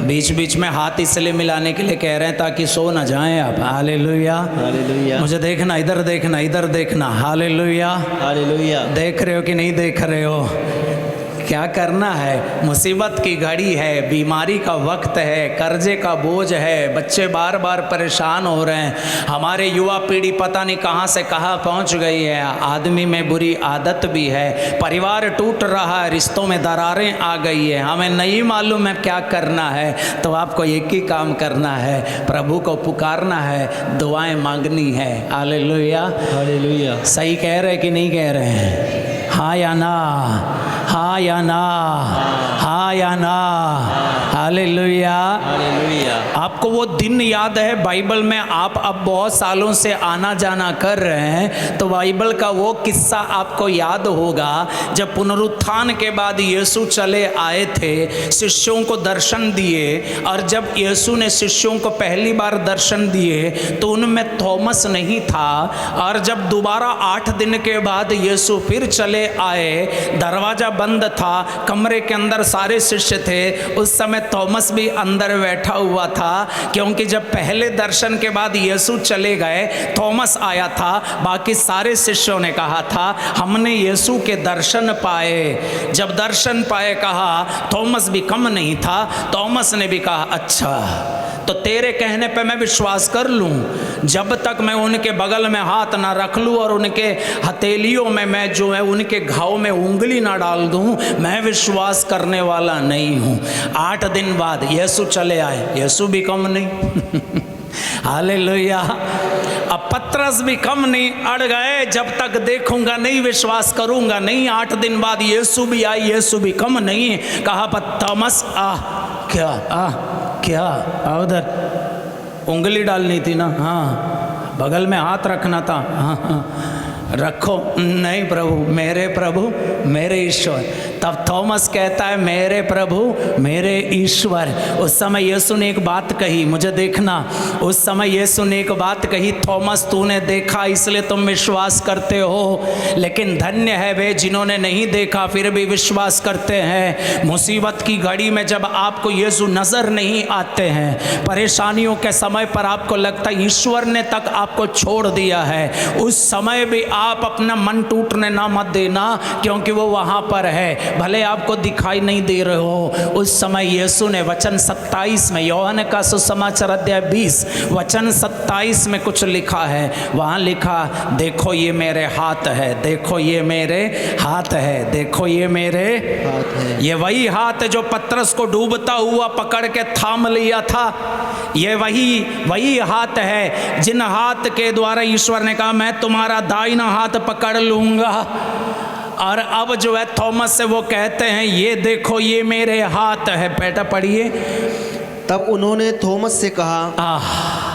बीच बीच में हाथ इसलिए मिलाने के लिए कह रहे हैं ताकि सो ना जाएं आप। Hallelujah, hallelujah. मुझे देखना, इधर देखना, इधर देखना। Hallelujah, hallelujah. देख रहे हो कि नहीं देख रहे हो? क्या करना है? मुसीबत की घड़ी है, बीमारी का वक्त है, कर्जे का बोझ है, बच्चे बार बार परेशान हो रहे हैं, हमारे युवा पीढ़ी पता नहीं कहाँ से कहाँ पहुँच गई है, आदमी में बुरी आदत भी है, परिवार टूट रहा है, रिश्तों में दरारें आ गई है, हमें नहीं मालूम है क्या करना है। तो आपको एक ही काम करना है, प्रभु को पुकारना है, दुआएं मांगनी है। Hallelujah, hallelujah. सही कह रहे कि नहीं कह रहे हैं? हाँ या ना? हाँ या ना, हाँ या ना। हालेलुया। हालेलुया। आपको वो दिन याद है बाइबल में? आप अब बहुत सालों से आना जाना कर रहे हैं तो बाइबल का वो किस्सा आपको याद होगा जब पुनरुत्थान के बाद यीशु चले आए थे, शिष्यों को दर्शन दिए, और जब यीशु ने शिष्यों को पहली बार दर्शन दिए तो उनमें थॉमस नहीं था, और जब दोबारा 8 दिन के बाद यीशु फिर चले आए, दरवाजा बंद था, कमरे के अंदर सारे शिष्य थे, उस समय थॉमस भी अंदर बैठा हुआ था, क्योंकि जब पहले दर्शन के बाद यीशु चले गए थॉमस आया था, बाकी सारे शिष्यों ने कहा था हमने यीशु के दर्शन पाए। जब दर्शन पाए कहा, थॉमस भी कम नहीं था, थॉमस ने भी कहा अच्छा तो तेरे कहने पे मैं विश्वास कर लूं, जब तक मैं उनके बगल में हाथ ना रख लूं और उनके हथेलियों में मैं जो है उनके घाव में उंगली ना डाल दूं, मैं विश्वास करने वाला नहीं हूं। 8 दिन बाद यीशु चले आए, यीशु भी कम नहीं हालेलुया। अब पतरस भी कम नहीं, अड़ गए, जब तक देखूंगा नहीं विश्वास करूंगा नहीं। 8 दिन बाद यीशु भी आई, यीशु भी कम नहीं, कहा थॉमस क्या उधर उंगली डालनी थी ना, हाँ बगल में हाथ रखना था, हाँ रखो। नहीं प्रभु मेरे ईश्वर। तब थॉमस कहता है मेरे प्रभु मेरे ईश्वर। उस समय यीशु ने एक बात कही, मुझे देखना, उस समय यीशु ने एक बात कही, थॉमस तूने देखा इसलिए तुम विश्वास करते हो, लेकिन धन्य है वे जिन्होंने नहीं देखा फिर भी विश्वास करते हैं। मुसीबत की घड़ी में जब आपको यीशु नजर नहीं आते हैं, परेशानियों के समय पर आपको लगता है ईश्वर ने तक आपको छोड़ दिया है, उस समय भी आप अपना मन टूटने ना मत देना, क्योंकि वो वहां पर है, भले आपको दिखाई नहीं दे रहे हो। उस समय यीशु ने वचन 27 में, यूहन्ना का सुसमाचार अध्याय 20 वचन 27 में कुछ लिखा है, वहां लिखा देखो ये मेरे हाथ है, देखो ये मेरे हाथ है, देखो ये मेरे हाथ है। ये वही हाथ है जो पतरस को डूबता हुआ पकड़ के थाम लिया था, ये वही हाथ है जिन हाथ के द्वारा ईश्वर ने कहा मैं तुम्हारा दाहिना हाथ पकड़ लूंगा। और अब जो है थॉमस से वो कहते हैं ये देखो ये मेरे हाथ है। बेटा पढ़िए। तब उन्होंने थॉमस से कहा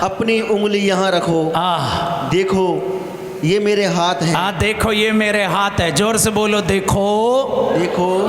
अपनी उंगली यहाँ रखो, देखो ये मेरे हाथ है। देखो ये मेरे हाथ है, जोर से बोलो देखो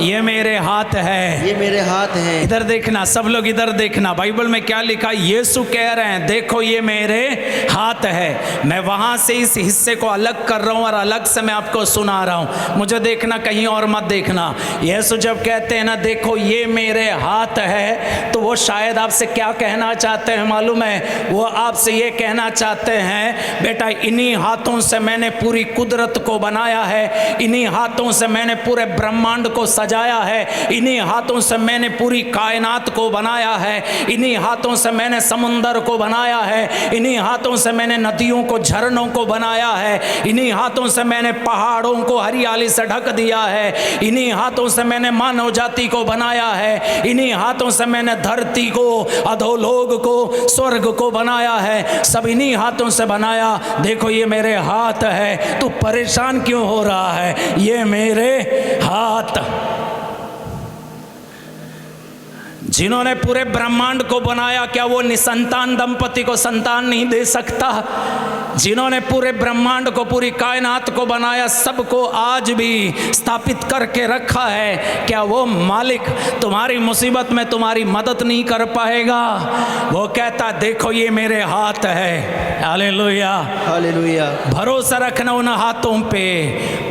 ये मेरे हाथ है, ये मेरे हाथ है। इधर देखना, सब लोग इधर देखना, बाइबल में क्या लिखा, यीशु कह रहे हैं देखो ये मेरे हाथ है। मैं वहां से इस हिस्से को अलग कर रहा हूं और अलग से मैं आपको सुना रहा हूं, मुझे देखना, कहीं और मत देखना। यीशु जब कहते हैं ना देखो ये मेरे हाथ है, तो वो शायद आपसे क्या कहना चाहते हैं मालूम है? वो आपसे ये कहना चाहते हैं बेटा इन्हीं हाथों से मैंने पूरी कुदरत को बनाया है, इन्हीं हाथों से मैंने पूरे ब्रह्मांड को सजाया है, इन्हीं हाथों से मैंने पूरी कायनात को बनाया है, इन्हीं हाथों से मैंने समुंदर को बनाया है, इन्हीं हाथों से मैंने नदियों को, झरनों को बनाया है, इन्हीं हाथों से मैंने पहाड़ों को हरियाली से ढक दिया है, इन्हीं हाथों से मैंने मानव जाति को बनाया है, इन्हीं हाथों से मैंने धरती को, अधोलोक को, स्वर्ग को बनाया है, सब इन्हीं हाथों से बनाया। देखो ये मेरे हाथ है। तू परेशान क्यों हो रहा है? ये मेरे हाथ। जिन्होंने पूरे ब्रह्मांड को बनाया, क्या वो निसंतान दंपति को संतान नहीं दे सकता? जिन्होंने पूरे ब्रह्मांड को, पूरी कायनात को बनाया, सबको आज भी स्थापित करके रखा है, क्या वो मालिक तुम्हारी मुसीबत में तुम्हारी मदद नहीं कर पाएगा? वो कहता देखो ये मेरे हाथ है। Hallelujah, hallelujah. भरोसा रखना उन हाथों पे।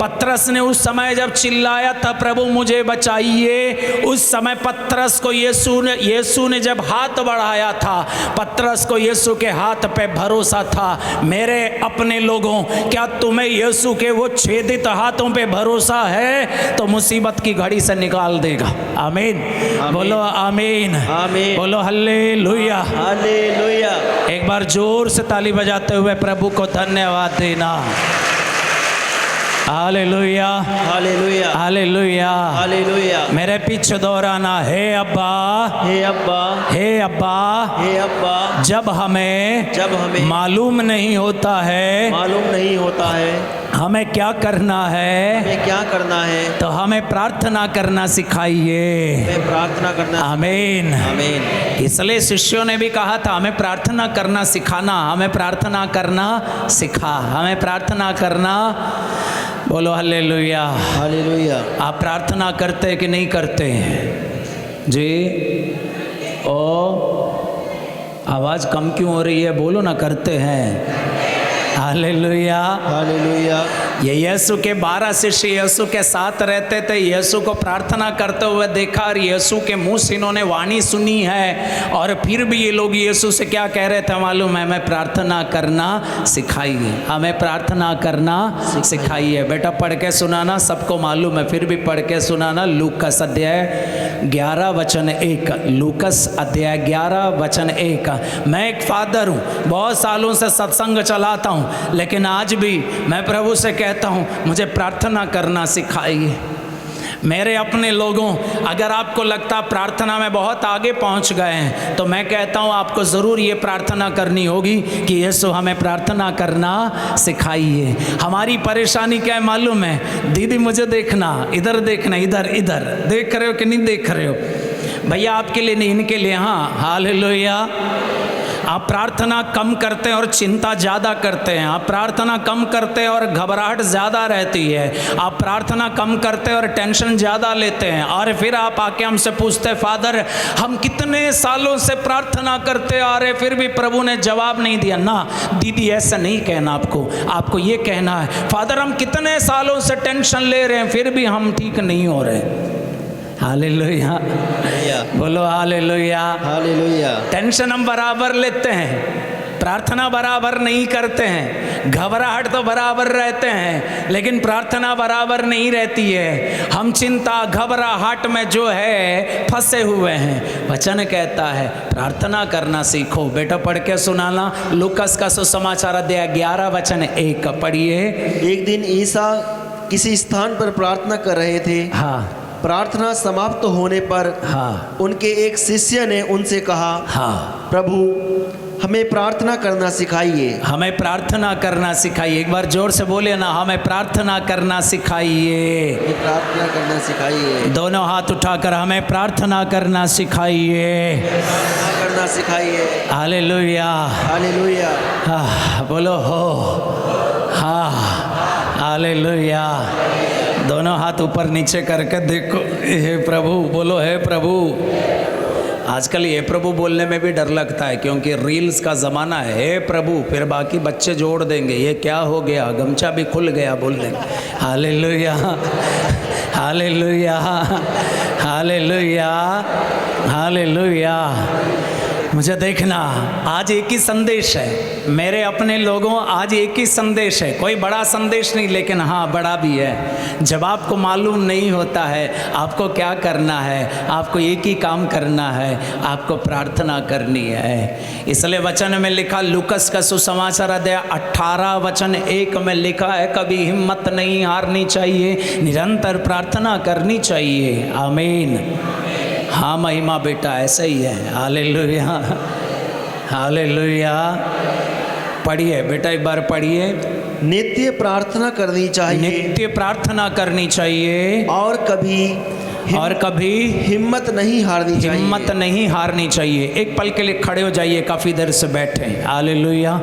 पतरस ने उस समय जब चिल्लाया था प्रभु मुझे बचाइए, उस समय पतरस को यीशु ने जब हाथ बढ़ाया था, पतरस को यीशु के हाथ पे भरोसा था। मेरे अपने लोगों, क्या तुम्हें यीशु के वो छेदित हाथों पे भरोसा है? तो मुसीबत की घड़ी से निकाल देगा। आमीन, बोलो आमीन, आमीन, बोलो हल्लेलुया, हल्लेलुया। एक बार जोर से ताली बजाते हुए प्रभु को धन्यवाद देना। Hallelujah, hallelujah, hallelujah, hallelujah. मेरे पीछे दोहराना, हे अब्बा, हे अब्बा, हे अब्बा, हे अब्बा। जब हमें मालूम नहीं होता है, हमें क्या करना है? हमें क्या करना है? तो हमें प्रार्थना करना सिखाइए। हमें प्रार्थना करना। आमीन। आमीन। इसलिए शिष्यों ने भी कहा था हमें प्रार्थना करना सिखाना, हमें प्रार्थना करना सिखा, हमें प्रार्थना करना। बोलो हालेलुया। हालेलुया। आप प्रार्थना करते कि नहीं करते जी? ओ आवाज़ कम क्यों हो रही है? बोलो ना, करते हैं। हालेलुया। हालेलुया। ये यीशु के 12 शिष्य यीशु के साथ रहते थे, यीशु को प्रार्थना करते हुए देखा और यीशु के मुंह से इन्होंने वाणी सुनी है, और फिर भी ये लोग यीशु से क्या कह रहे थे मालूम है? हमें प्रार्थना करना सिखाइए, हमें प्रार्थना करना सिखाइए। बेटा पढ़ के सुनाना, सबको मालूम है, फिर भी पढ़ के सुनाना। लूकस अध्याय 11 वचन 1। लूकस अध्याय 11 वचन 1। मैं एक फादर हूँ, बहुत सालों से सत्संग चलाता हूँ, लेकिन आज भी मैं प्रभु से कहता हूँ मुझे प्रार्थना करना सिखाइए। मेरे अपने लोगों, अगर आपको लगता प्रार्थना में बहुत आगे पहुंच गए हैं, तो मैं कहता हूं आपको ज़रूर ये प्रार्थना करनी होगी कि यीशु हमें प्रार्थना करना सिखाइए। हमारी परेशानी क्या है मालूम है? दीदी मुझे देखना, इधर देखना, इधर इधर देख रहे हो कि नहीं देख रहे हो? भैया आपके लिए नहीं, इनके लिए। हाँ, हालेलुया। आप प्रार्थना कम करते हैं और चिंता ज़्यादा करते हैं। आप प्रार्थना कम करते हैं और घबराहट ज़्यादा रहती है। आप प्रार्थना कम करते हैं और टेंशन ज़्यादा लेते हैं, और फिर आप आके हमसे पूछते हैं फादर हम कितने सालों से प्रार्थना करते आ रहे, फिर भी प्रभु ने जवाब नहीं दिया। ना दीदी, ऐसा नहीं कहना आपको, आपको ये कहना है फादर हम कितने सालों से टेंशन ले रहे हैं, फिर भी हम ठीक नहीं हो रहे। हालेलुया। बोलो हालेलुया। हालेलुया। टेंशन हम बराबर लेते हैं, प्रार्थना बराबर नहीं करते हैं, घबराहट तो बराबर रहते हैं, लेकिन प्रार्थना बराबर नहीं रहती है। हम चिंता घबराहट में जो है फंसे हुए हैं। वचन कहता है प्रार्थना करना सीखो। बेटा पढ़ के सुनाना। लूकस का सुसमाचार अध्याय 11 वचन 1 पढ़िए। एक दिन ईसा किसी स्थान पर प्रार्थना कर रहे थे। हाँ। प्रार्थना समाप्त होने पर हाँ। उनके एक शिष्य ने उनसे कहा, हाँ, प्रभु हमें प्रार्थना करना सिखाइए। हमें प्रार्थना करना सिखाइए। एक बार जोर से बोले ना, हमें प्रार्थना करना सिखाइए। प्रार्थना करना सिखाइए। दोनों हाथ उठाकर हमें प्रार्थना करना सिखाइए। प्रार्थना करना सिखाइए। हालेलुया। हालेलुया। बोलो हो। हाँ, हालेलुया। दोनों हाथ ऊपर नीचे करके देखो, हे प्रभु बोलो, हे प्रभु। आजकल ये प्रभु बोलने में भी डर लगता है, क्योंकि रील्स का ज़माना है। हे प्रभु, फिर बाकी बच्चे जोड़ देंगे, ये क्या हो गया, गमछा भी खुल गया बोल देंगे। हालेलुया। हालेलुया। हालेलुया। हालेलुया। मुझे देखना, आज एक ही संदेश है मेरे अपने लोगों, आज एक ही संदेश है। कोई बड़ा संदेश नहीं, लेकिन हाँ बड़ा भी है। जब आपको मालूम नहीं होता है आपको क्या करना है, आपको एक ही काम करना है, आपको प्रार्थना करनी है। इसलिए वचन में लिखा, लूकस का सुसमाचार अध्याय 18 वचन 1 में लिखा है, कभी हिम्मत नहीं हारनी चाहिए, निरंतर प्रार्थना करनी चाहिए। आमीन। हाँ महिमा बेटा, ऐसा ही है। हालेलुया। हालेलुया। पढ़िए बेटा, एक बार पढ़िए। नित्य प्रार्थना करनी चाहिए। नित्य प्रार्थना करनी चाहिए। और कभी हिम्मत नहीं हारनी चाहिए। हिम्मत नहीं हारनी चाहिए। एक पल के लिए खड़े हो जाइए, काफ़ी देर से बैठे। हालेलुया।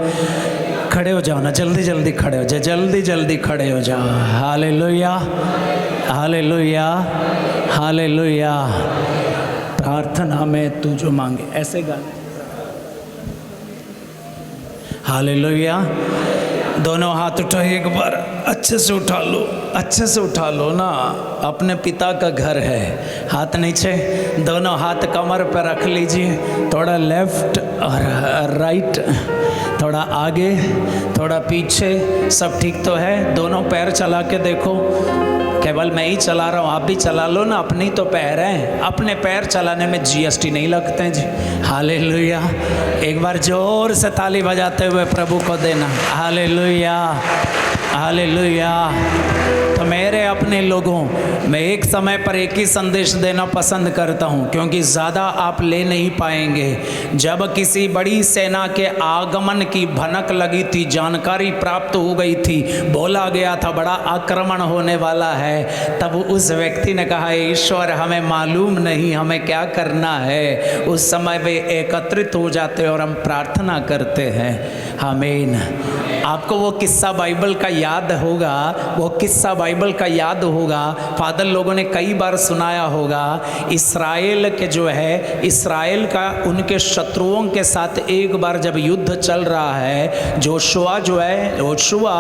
खड़े हो जाओ ना, जल्दी जल्दी खड़े हो जाओ, जल्दी जल्दी खड़े हो जाओ। हालेलुया। हालेलुया। हालेलुया। प्रार्थना में तू जो मांगे, ऐसे गाने। हालेलुया। दोनों हाथ उठाओ, एक बार अच्छे से उठा लो, अच्छे से उठा लो ना। अपने पिता का घर है। हाथ नीचे, दोनों हाथ कमर पर रख लीजिए। थोड़ा लेफ्ट और राइट, थोड़ा आगे थोड़ा पीछे, सब ठीक तो है। दोनों पैर चला के देखो। केवल मैं ही चला रहा हूँ, आप भी चला लो ना। अपनी तो पैर हैं, अपने पैर चलाने में जीएसटी नहीं लगते हैं जी। हालेलुया। एक बार जोर से ताली बजाते हुए प्रभु को देना। हालेलुया। हालेलुया। मेरे अपने लोगों, मैं एक समय पर एक ही संदेश देना पसंद करता हूँ, क्योंकि ज़्यादा आप ले नहीं पाएंगे। जब किसी बड़ी सेना के आगमन की भनक लगी थी, जानकारी प्राप्त हो गई थी, बोला गया था बड़ा आक्रमण होने वाला है, तब उस व्यक्ति ने कहा ईश्वर हमें मालूम नहीं हमें क्या करना है। उस समय वे एकत्रित हो जाते और हम प्रार्थना करते हैं। आमीन। आपको वो किस्सा बाइबल का याद होगा, वो किस्सा बाइबल का याद होगा, फादर लोगों ने कई बार सुनाया होगा। इस्राएल के जो है, इस्राएल का उनके शत्रुओं के साथ एक बार जब युद्ध चल रहा है, जोशुआ जो है, जोशुआ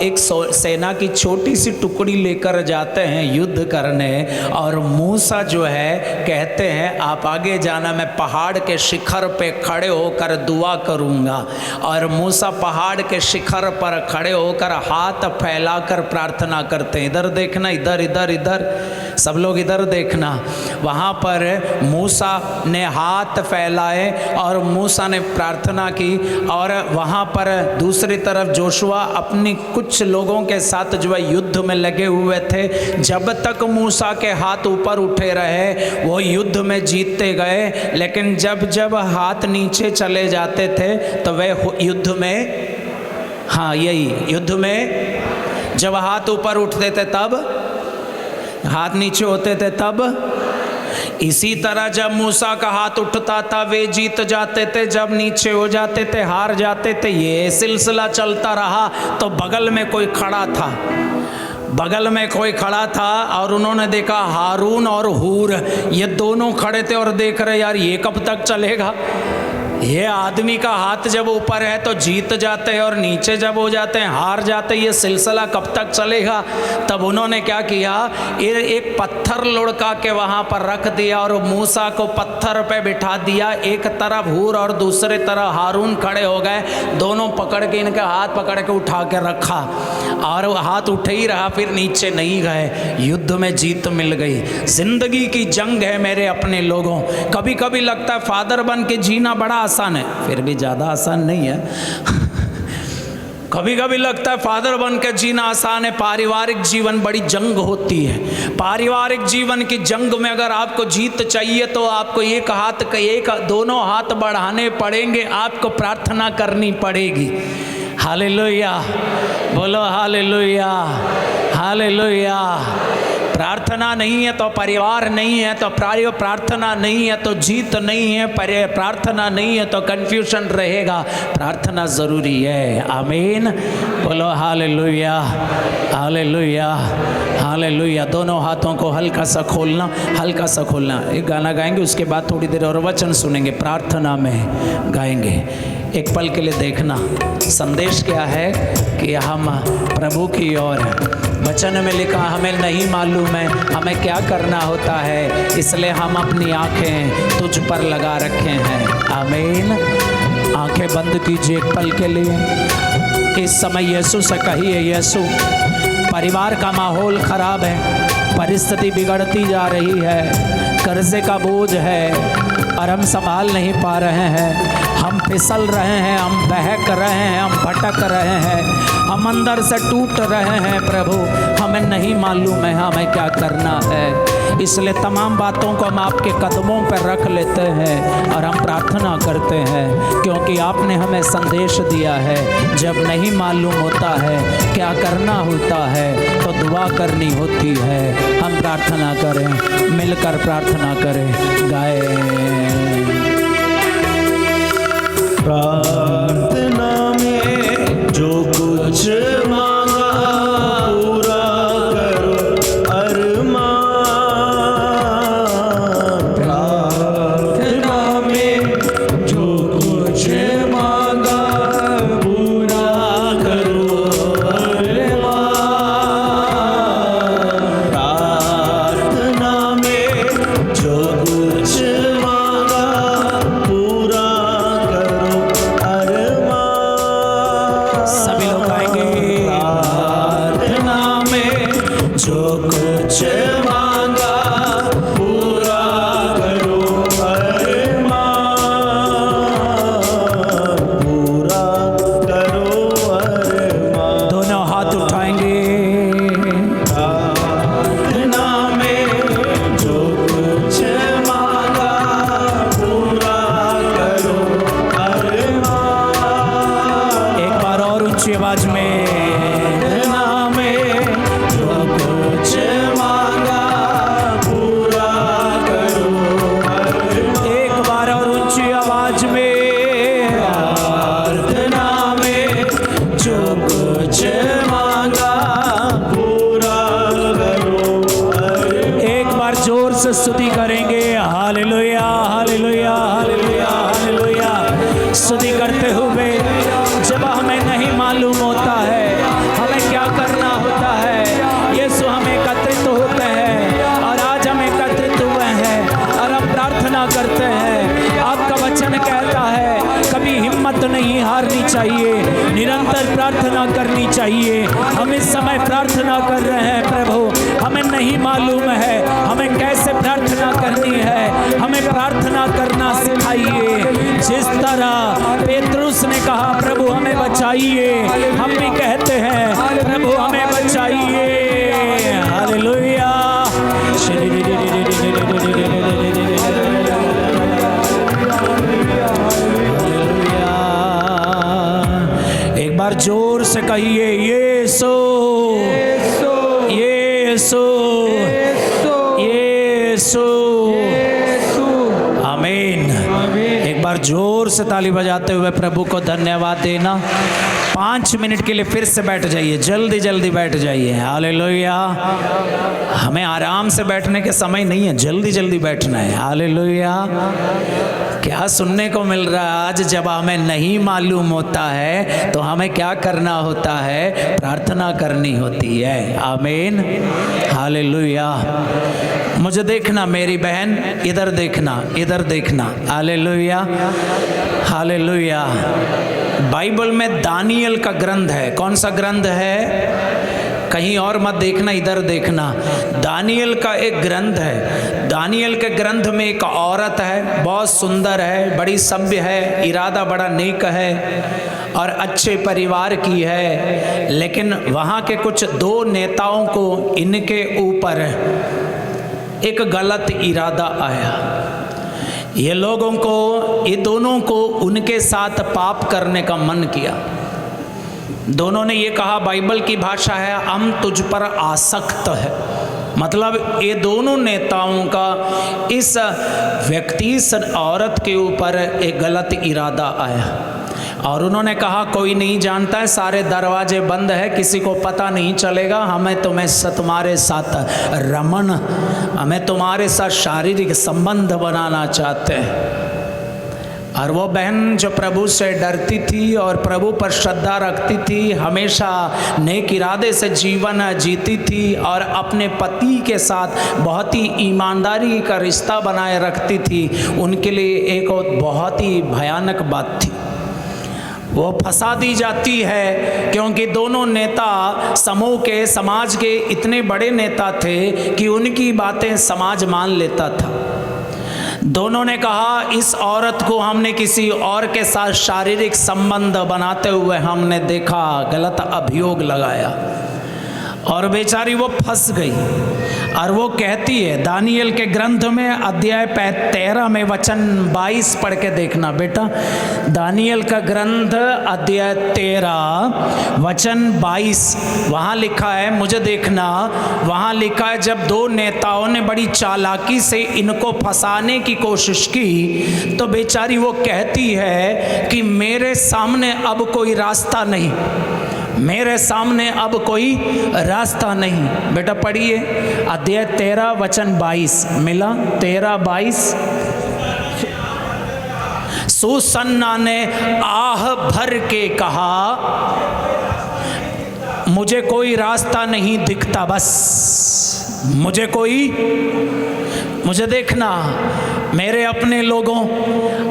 एक सेना की छोटी सी टुकड़ी लेकर जाते हैं युद्ध करने, और मूसा जो है कहते हैं आप आगे जाना, मैं पहाड़ के शिखर पे खड़े होकर दुआ करूँगा। और मूसा पहाड़ के शिखर पर खड़े होकर हाथ फैलाकर प्रार्थना करते हैं। इधर देखना, इधर इधर इधर, सब लोग इधर देखना। वहाँ पर मूसा ने हाथ फैलाए और मूसा ने प्रार्थना की, और वहाँ पर दूसरी तरफ जोशुआ अपनी कुछ लोगों के साथ जो है युद्ध में लगे हुए थे। जब तक मूसा के हाथ ऊपर उठे रहे वो युद्ध में जीतते गए, लेकिन जब जब हाथ नीचे चले जाते थे तो वे युद्ध में, हाँ यही युद्ध में जब हाथ ऊपर उठते थे तब, हाथ नीचे होते थे तब, इसी तरह जब मूसा का हाथ उठता था वे जीत जाते थे, जब नीचे हो जाते थे हार जाते थे। ये सिलसिला चलता रहा। तो बगल में कोई खड़ा था, बगल में कोई खड़ा था, और उन्होंने देखा हारून और हूर ये दोनों खड़े थे और देख रहे यार ये कब तक चलेगा। ये आदमी का हाथ जब ऊपर है तो जीत जाते हैं, और नीचे जब हो जाते हैं हार जाते हैं, ये सिलसिला कब तक चलेगा। तब उन्होंने क्या किया, एक पत्थर लुढ़का के वहाँ पर रख दिया और मूसा को पत्थर पे बिठा दिया। एक तरफ हूर और दूसरे तरफ हारून खड़े हो गए, दोनों पकड़ के इनके हाथ पकड़ के उठा के रखा, और हाथ उठे ही रहा, फिर नीचे नहीं गए। युद्ध में जीत मिल गई। जिंदगी की जंग है मेरे अपने लोगों। कभी कभी लगता है फादर बन के जीना बड़ा आसान है, फिर भी ज़्यादा आसान नहीं है। कभी कभी लगता है फादर बन के जीना आसान है, पारिवारिक जीवन बड़ी जंग होती है। पारिवारिक जीवन की जंग में अगर आपको जीत चाहिए तो आपको एक हाथ, दोनों हाथ बढ़ाने पड़ेंगे, आपको प्रार्थना करनी पड़ेगी। हालेलुया, बोलो हालेलुया, हालेलुया। प्रार्थना नहीं है तो परिवार नहीं है, तो प्रार्थना नहीं है तो जीत नहीं है, प्रार्थना नहीं है तो कंफ्यूजन रहेगा। प्रार्थना ज़रूरी है। आमीन, बोलो हालेलुया, हालेलुया, हालेलुया। दोनों हाथों को हल्का सा खोलना, हल्का सा खोलना। एक गाना गाएंगे, उसके बाद थोड़ी देर और वचन सुनेंगे, प्रार्थना में गाएंगे। एक पल के लिए देखना संदेश क्या है कि हम प्रभु की ओर, वचन में लिखा हमें नहीं मालूम है हमें क्या करना होता है, इसलिए हम अपनी आंखें तुझ पर लगा रखे हैं। आमीन। आंखें बंद कीजिए एक पल के लिए। इस समय यीशु से कहिए, यीशु परिवार का माहौल खराब है, परिस्थिति बिगड़ती जा रही है, कर्जे का बोझ है और हम संभाल नहीं पा रहे हैं, हम फिसल रहे हैं, हम बहक रहे हैं, हम भटक रहे हैं, हम अंदर से टूट रहे हैं। प्रभु हमें नहीं मालूम है हमें क्या करना है, इसलिए तमाम बातों को हम आपके कदमों पर रख लेते हैं और हम प्रार्थना करते हैं, क्योंकि आपने हमें संदेश दिया है जब नहीं मालूम होता है क्या करना होता है तो दुआ करनी होती है। हम प्रार्थना करें, मिलकर प्रार्थना करें, गाए। प्रार्थना में जो कुछ मांगा पूरा करो अरमान। प्रार्थना में जो कुछ मांगा पूरा करो अरमान। प्रार्थना में जो कुछ मांगा पूरा करो अरमान। जोर से स्तुति करेंगे। Hallelujah hallelujah hallelujah hallelujah. स्तुति करते हुए जब हमें नहीं मालूम होता है हमें क्या करना होता है, यीशु हम एकत्रित होते हैं और आज हम एकत्रित हुए हैं और हम प्रार्थना करते हैं। आपका वचन कहता है कभी हिम्मत नहीं हारनी चाहिए, निरंतर प्रार्थना करनी चाहिए। हम इस समय प्रार्थना कर रहे हैं प्रभु, हमें नहीं मालूम है हमें कैसे प्रार्थना करनी है, हमें प्रार्थना करना सिखाइए। जिस तरह पेतरुस ने कहा प्रभु हमें बचाइए, हम भी कहते हैं प्रभु हमें बचाइए। हालेलुया। एक बार जोर से कहिए यीशु यीशु यीशु। आमीन। एक बार जोर से ताली बजाते हुए प्रभु को धन्यवाद देना। 5 मिनट के लिए फिर से बैठ जाइए, जल्दी जल्दी बैठ जाइए। हालेलुया। हमें आराम से बैठने के समय नहीं है, जल्दी जल्दी बैठना है। हालेलुया। क्या सुनने को मिल रहा है आज, जब हमें नहीं मालूम होता है तो हमें क्या करना होता है, प्रार्थना करनी होती है। आमीन। हालेलुया। मुझे देखना मेरी बहन, इधर देखना इधर देखना। Hallelujah hallelujah. बाइबल में दानियल का ग्रंथ है। कौन सा ग्रंथ है? कहीं और मत देखना, इधर देखना। दानियल का एक ग्रंथ है। दानियल के ग्रंथ में एक औरत है, बहुत सुंदर है, बड़ी सभ्य है, इरादा बड़ा नेक है और अच्छे परिवार की है। लेकिन वहाँ के कुछ 2 नेताओं को इनके ऊपर एक गलत इरादा आया। ये लोगों को, ये दोनों को उनके साथ पाप करने का मन किया। दोनों ने ये कहा, बाइबल की भाषा है हम तुझ पर आसक्त है। मतलब ये दोनों नेताओं का इस व्यक्ति, इस औरत के ऊपर एक गलत इरादा आया और उन्होंने कहा कोई नहीं जानता है, सारे दरवाजे बंद है, किसी को पता नहीं चलेगा, हमें तुम्हारे साथ रमन, हमें तुम्हारे साथ शारीरिक संबंध बनाना चाहते हैं। और वो बहन जो प्रभु से डरती थी और प्रभु पर श्रद्धा रखती थी, हमेशा नेक इरादे से जीवन जीती थी और अपने पति के साथ बहुत ही ईमानदारी का रिश्ता बनाए रखती थी, उनके लिए एक बहुत ही भयानक बात थी। वो फंसा दी जाती है क्योंकि दोनों नेता समूह के, समाज के इतने बड़े नेता थे कि उनकी बातें समाज मान लेता था। दोनों ने कहा इस औरत को हमने किसी और के साथ शारीरिक संबंध बनाते हुए हमने देखा, गलत अभियोग लगाया और बेचारी वो फंस गई। और वो कहती है, दानियल के ग्रंथ में अध्याय 13 में वचन 22 पढ़ के देखना बेटा। दानियल का ग्रंथ अध्याय 13 वचन 22 वहाँ लिखा है, मुझे देखना। वहाँ लिखा है जब 2 नेताओं ने बड़ी चालाकी से इनको फंसाने की कोशिश की तो बेचारी वो कहती है कि मेरे सामने अब कोई रास्ता नहीं, मेरे सामने अब कोई रास्ता नहीं। बेटा पढ़िए अध्याय 13 वचन 22 मिला, 13-22। सुसन्ना ने आह भर के कहा मुझे कोई रास्ता नहीं दिखता, बस मुझे देखना। मेरे अपने लोगों,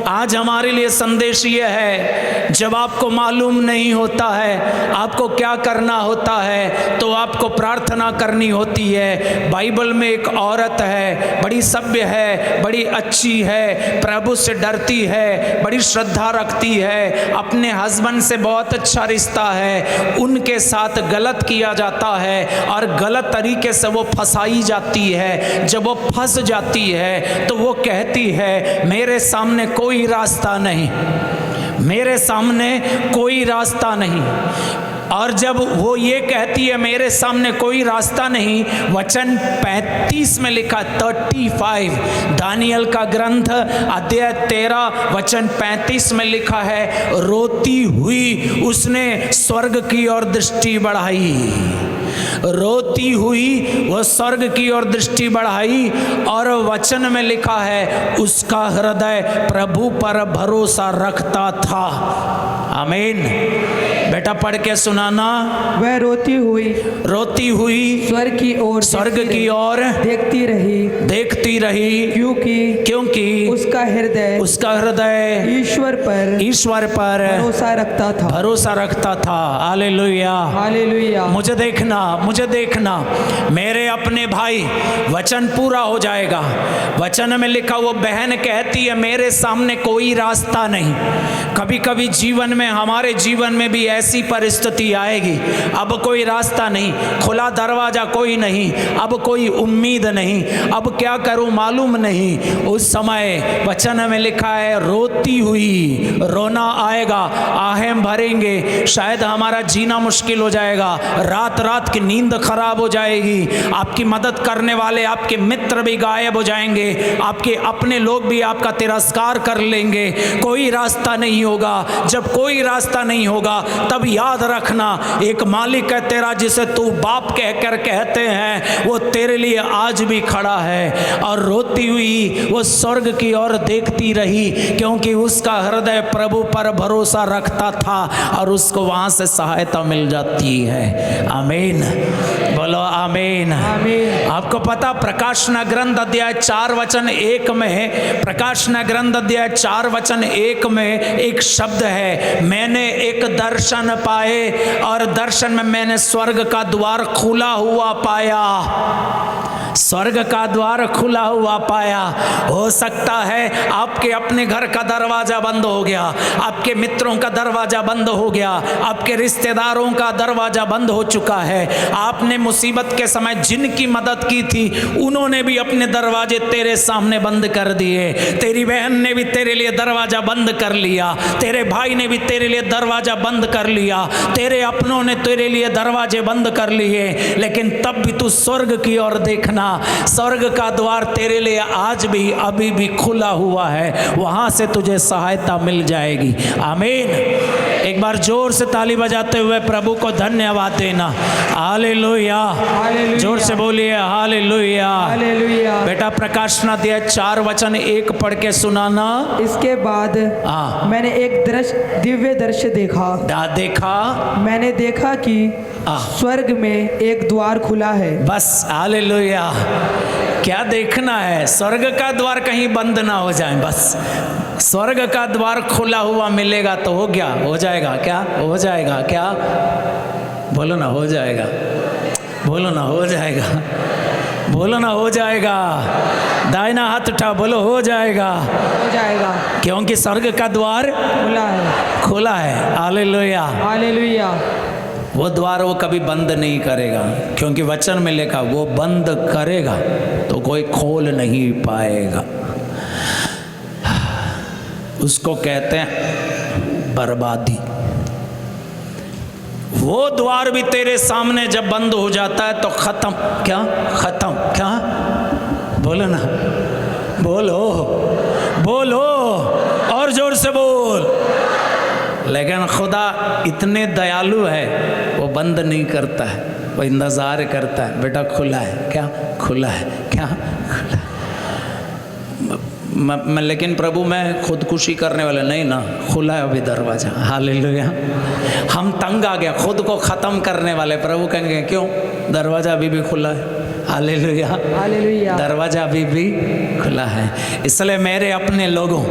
आज हमारे लिए संदेश ये है, जब आपको मालूम नहीं होता है आपको क्या करना होता है तो आपको प्रार्थना करनी होती है। बाइबल में एक औरत है, बड़ी सभ्य है, बड़ी अच्छी है, प्रभु से डरती है, बड़ी श्रद्धा रखती है, अपने हस्बैंड से बहुत अच्छा रिश्ता है, उनके साथ गलत किया जाता है और गलत तरीके से वो फंसाई जाती है। जब वो फंस जाती है तो वो कहती है मेरे सामने कोई रास्ता नहीं, मेरे सामने कोई रास्ता नहीं। और जब वो ये कहती है मेरे सामने कोई रास्ता नहीं, वचन 35 में लिखा 35 दानियल का ग्रंथ अध्याय 13 वचन 35 में लिखा है, रोती हुई उसने स्वर्ग की ओर दृष्टि बढ़ाई। रोती हुई वो स्वर्ग की ओर दृष्टि बढ़ाई, और वचन में लिखा है उसका हृदय प्रभु पर भरोसा रखता था। आमीन। बेटा पढ़ के सुनाना। वह रोती हुई स्वर्ग की ओर देखती रही, क्योंकि उसका हृदय ईश्वर पर भरोसा रखता था। हालेलुया। मुझे देखना मेरे अपने भाई, वचन पूरा हो जाएगा। वचन में लिखा, वो बहन कहती है मेरे सामने कोई रास्ता नहीं। कभी कभी जीवन में, हमारे जीवन में भी ऐसी परिस्थिति आएगी, अब कोई रास्ता नहीं, खुला दरवाजा कोई नहीं, अब कोई उम्मीद नहीं, अब क्या करूं मालूम नहीं। उस समय वचन में लिखा है रोती हुई, रोना आएगा, आहें भरेंगे, शायद हमारा जीना मुश्किल हो जाएगा, रात की नींद खराब हो जाएगी, आपकी मदद करने वाले आपके मित्र भी गायब हो जाएंगे, आपके अपने लोग भी आपका तिरस्कार कर लेंगे, कोई रास्ता नहीं होगा। जब कोई रास्ता नहीं होगा तब याद रखना, एक मालिक है तेरा जिसे तू बाप कहकर कहते हैं, वो तेरे लिए आज भी खड़ा है। और रोती हुई वो स्वर्ग की ओर देखती रही, क्योंकि उसका हृदय प्रभु पर भरोसा रखता था और उसको वहां से सहायता मिल जाती है। आमीन, बोलो आमीन। आपको पता, प्रकाशना ग्रंथ अध्याय 4 वचन 1 में, प्रकाशना ग्रंथ अध्याय 4 वचन 1 में एक शब्द है, मैंने एक दर्शन पाए और दर्शन में मैंने स्वर्ग का द्वार खुला हुआ पाया। स्वर्ग का द्वार खुला हुआ पाया। हो सकता है आपके अपने घर का दरवाजा बंद हो गया, आपके मित्रों का दरवाजा बंद हो गया, आपके रिश्तेदारों का दरवाजा बंद हो चुका है। आपने मुसीबत के समय जिनकी मदद की थी उन्होंने भी अपने दरवाजे तेरे सामने बंद कर दिए, तेरी बहन ने भी तेरे लिए दरवाजा बंद कर लिया, तेरे भाई ने भी तेरे लिए दरवाजा बंद कर लिया, तेरे अपनों ने तेरे लिए दरवाजे बंद कर लिए। लेकिन तब भी तू स्वर्ग की ओर देखना, स्वर्ग का द्वार तेरे लिए आज भी अभी भी खुला हुआ है, वहां से तुझे सहायता मिल जाएगी। आमीन। एक बार जोर से ताली बजाते हुए प्रभु को धन्यवाद देना। हालेलुया, जोर से बोलिए हालेलुया। बेटा प्रकाशना अध्याय 4 वचन 1 पढ़ के सुनाना। इसके बाद मैंने एक दिव्य दृश्य देखा। मैंने देखा कि स्वर्ग में एक द्वार खुला है। बस हालेलुया। क्या देखना है? स्वर्ग का द्वार कहीं बंद ना हो जाए, बस स्वर्ग का द्वार खुला हुआ मिलेगा तो हो गया, हो जाएगा। क्या हो जाएगा? क्या बोलो ना, हो जाएगा। बोलो ना, हो जाएगा। बोलो ना, हो जाएगा। दाहिना हाथ उठा, बोलो हो जाएगा। हो जाएगा, क्योंकि स्वर्ग का द्वार खुला है। Hallelujah, hallelujah. वो द्वार वो कभी बंद नहीं करेगा, क्योंकि वचन में लिखा वो बंद करेगा तो कोई खोल नहीं पाएगा। उसको कहते हैं बर्बादी। वो द्वार भी तेरे सामने जब बंद हो जाता है तो खत्म। क्या खत्म? क्या बोलो ना, बोलो बोलो और जोर से बोल। लेकिन खुदा इतने दयालु है, वो बंद नहीं करता है, वो इंतजार करता है। बेटा खुला है, क्या खुला है? क्या खुला है? लेकिन प्रभु मैं खुदकुशी करने वाला नहीं ना, खुला है अभी दरवाजा। हालेलुया। हम तंग आ गया, खुद को ख़त्म करने वाले। प्रभु कहेंगे क्यों? दरवाजा अभी भी खुला है। Hallelujah, hallelujah. दरवाजा अभी भी खुला है। इसलिए मेरे अपने लोगों,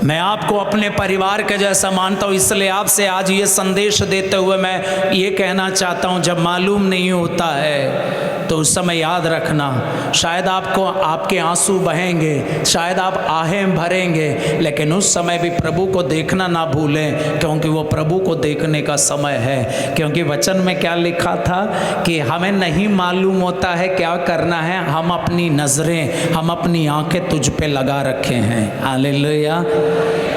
मैं आपको अपने परिवार के जैसा मानता हूँ, इसलिए आपसे आज ये संदेश देते हुए मैं ये कहना चाहता हूँ, जब मालूम नहीं होता है तो उस समय याद रखना, शायद आपको आपके आंसू बहेंगे, शायद आप आहें भरेंगे, लेकिन उस समय भी प्रभु को देखना ना भूलें, क्योंकि वो प्रभु को देखने का समय है। क्योंकि वचन में क्या लिखा था कि हमें नहीं मालूम होता है क्या करना है, हम अपनी नज़रें, हम अपनी आंखें तुझ पे लगा रखे हैं। हालेलुया।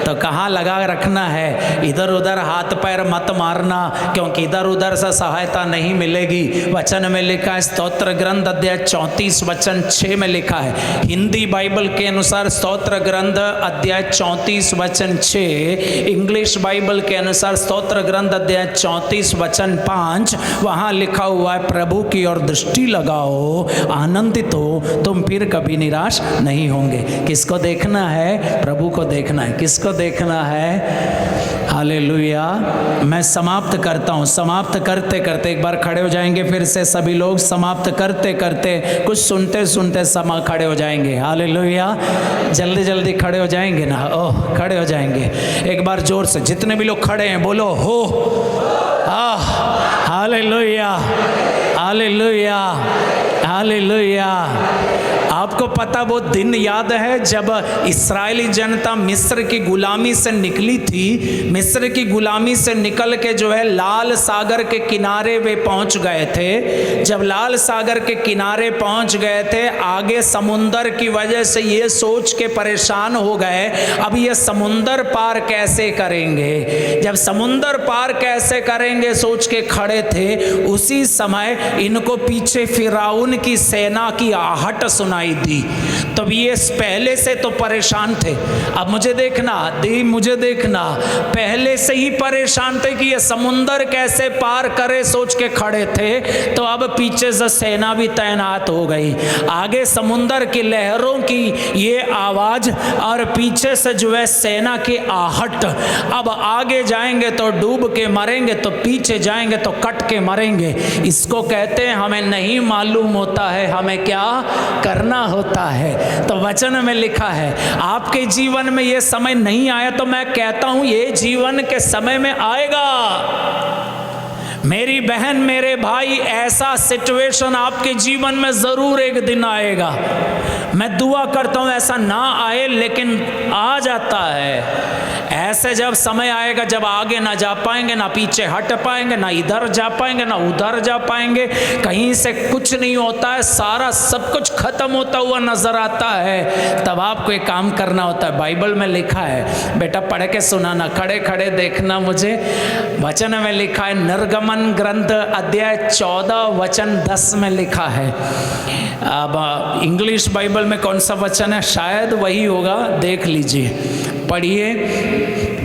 तो कहाँ लगा रखना है? इधर उधर हाथ पैर मत मारना, क्योंकि इधर उधर से सहायता नहीं मिलेगी। वचन में लिखा है, स्तोत्र ग्रंथ अध्याय 34 वचन 6 में लिखा है, हिंदी बाइबल के अनुसार स्तोत्र ग्रंथ अध्याय 34 वचन 6, इंग्लिश बाइबल के अनुसार स्तोत्र ग्रंथ अध्याय 34 वचन 5, वहाँ लिखा हुआ है, प्रभु की ओर दृष्टि लगाओ, आनंदित हो, तुम फिर कभी निराश नहीं होंगे। किसको देखना है? प्रभु को देखना है। किसको देखना है? हालेलुया। मैं समाप्त करता हूँ। समाप्त करते करते एक बार खड़े हो जाएंगे फिर से सभी लोग। समाप्त करते करते कुछ सुनते सुनते समा खड़े हो जाएंगे। हालेलुया। जल्दी जल्दी खड़े हो जाएंगे ना? ओह, खड़े हो जाएंगे। एक बार जोर से जितने भी लोग खड़े हैं बोलो हो। Hallelujah, hallelujah, hallelujah. आपको पता वो दिन याद है जब इस्राएली जनता मिस्र की गुलामी से निकली थी? मिस्र की गुलामी से निकल के जो है लाल सागर के किनारे वे पहुंच गए थे। जब लाल सागर के किनारे पहुंच गए थे, आगे समुंदर की वजह से ये सोच के परेशान हो गए, अब ये समुंदर पार कैसे करेंगे? जब समुंदर पार कैसे करेंगे सोच के खड़े थे, उसी समय इनको पीछे फिरौन की सेना की आहट सुनाई दी। तब ये पहले से तो परेशान थे। अब मुझे देखना, मुझे देखना, पहले से ही परेशान थे कि ये समुंदर कैसे पार करे सोच के खड़े थे, तो अब पीछे से सेना भी तैनात हो गई। आगे समुंदर की लहरों की ये आवाज और पीछे से जो है सेना की आहट। अब आगे जाएंगे तो डूब के मरेंगे, तो पीछे जाएंगे तो कट के मरेंगे। इसको कहते हैं हमें नहीं मालूम होता है हमें क्या करना होता है। तो वचन में लिखा है, आपके जीवन में ये समय नहीं आया तो मैं कहता हूं ये जीवन के समय में आएगा। मेरी बहन, मेरे भाई, ऐसा सिचुएशन आपके जीवन में जरूर एक दिन आएगा। मैं दुआ करता हूं ऐसा ना आए, लेकिन आ जाता है। ऐसे जब समय आएगा जब आगे ना जा पाएंगे, ना पीछे हट पाएंगे, ना इधर जा पाएंगे, ना उधर जा पाएंगे, कहीं से कुछ नहीं होता है, सारा सब कुछ खत्म होता हुआ नजर आता है। तब आपको एक काम करना होता है। बाइबल में लिखा है, बेटा पढ़ के सुनाना, खड़े खड़े देखना मुझे। वचन में लिखा है, निर्गमन ग्रंथ अध्याय 14 वचन 10 में लिखा है। अब इंग्लिश बाइबल में कौन सा वचन है? शायद वही होगा, देख लीजिए, पढ़िए।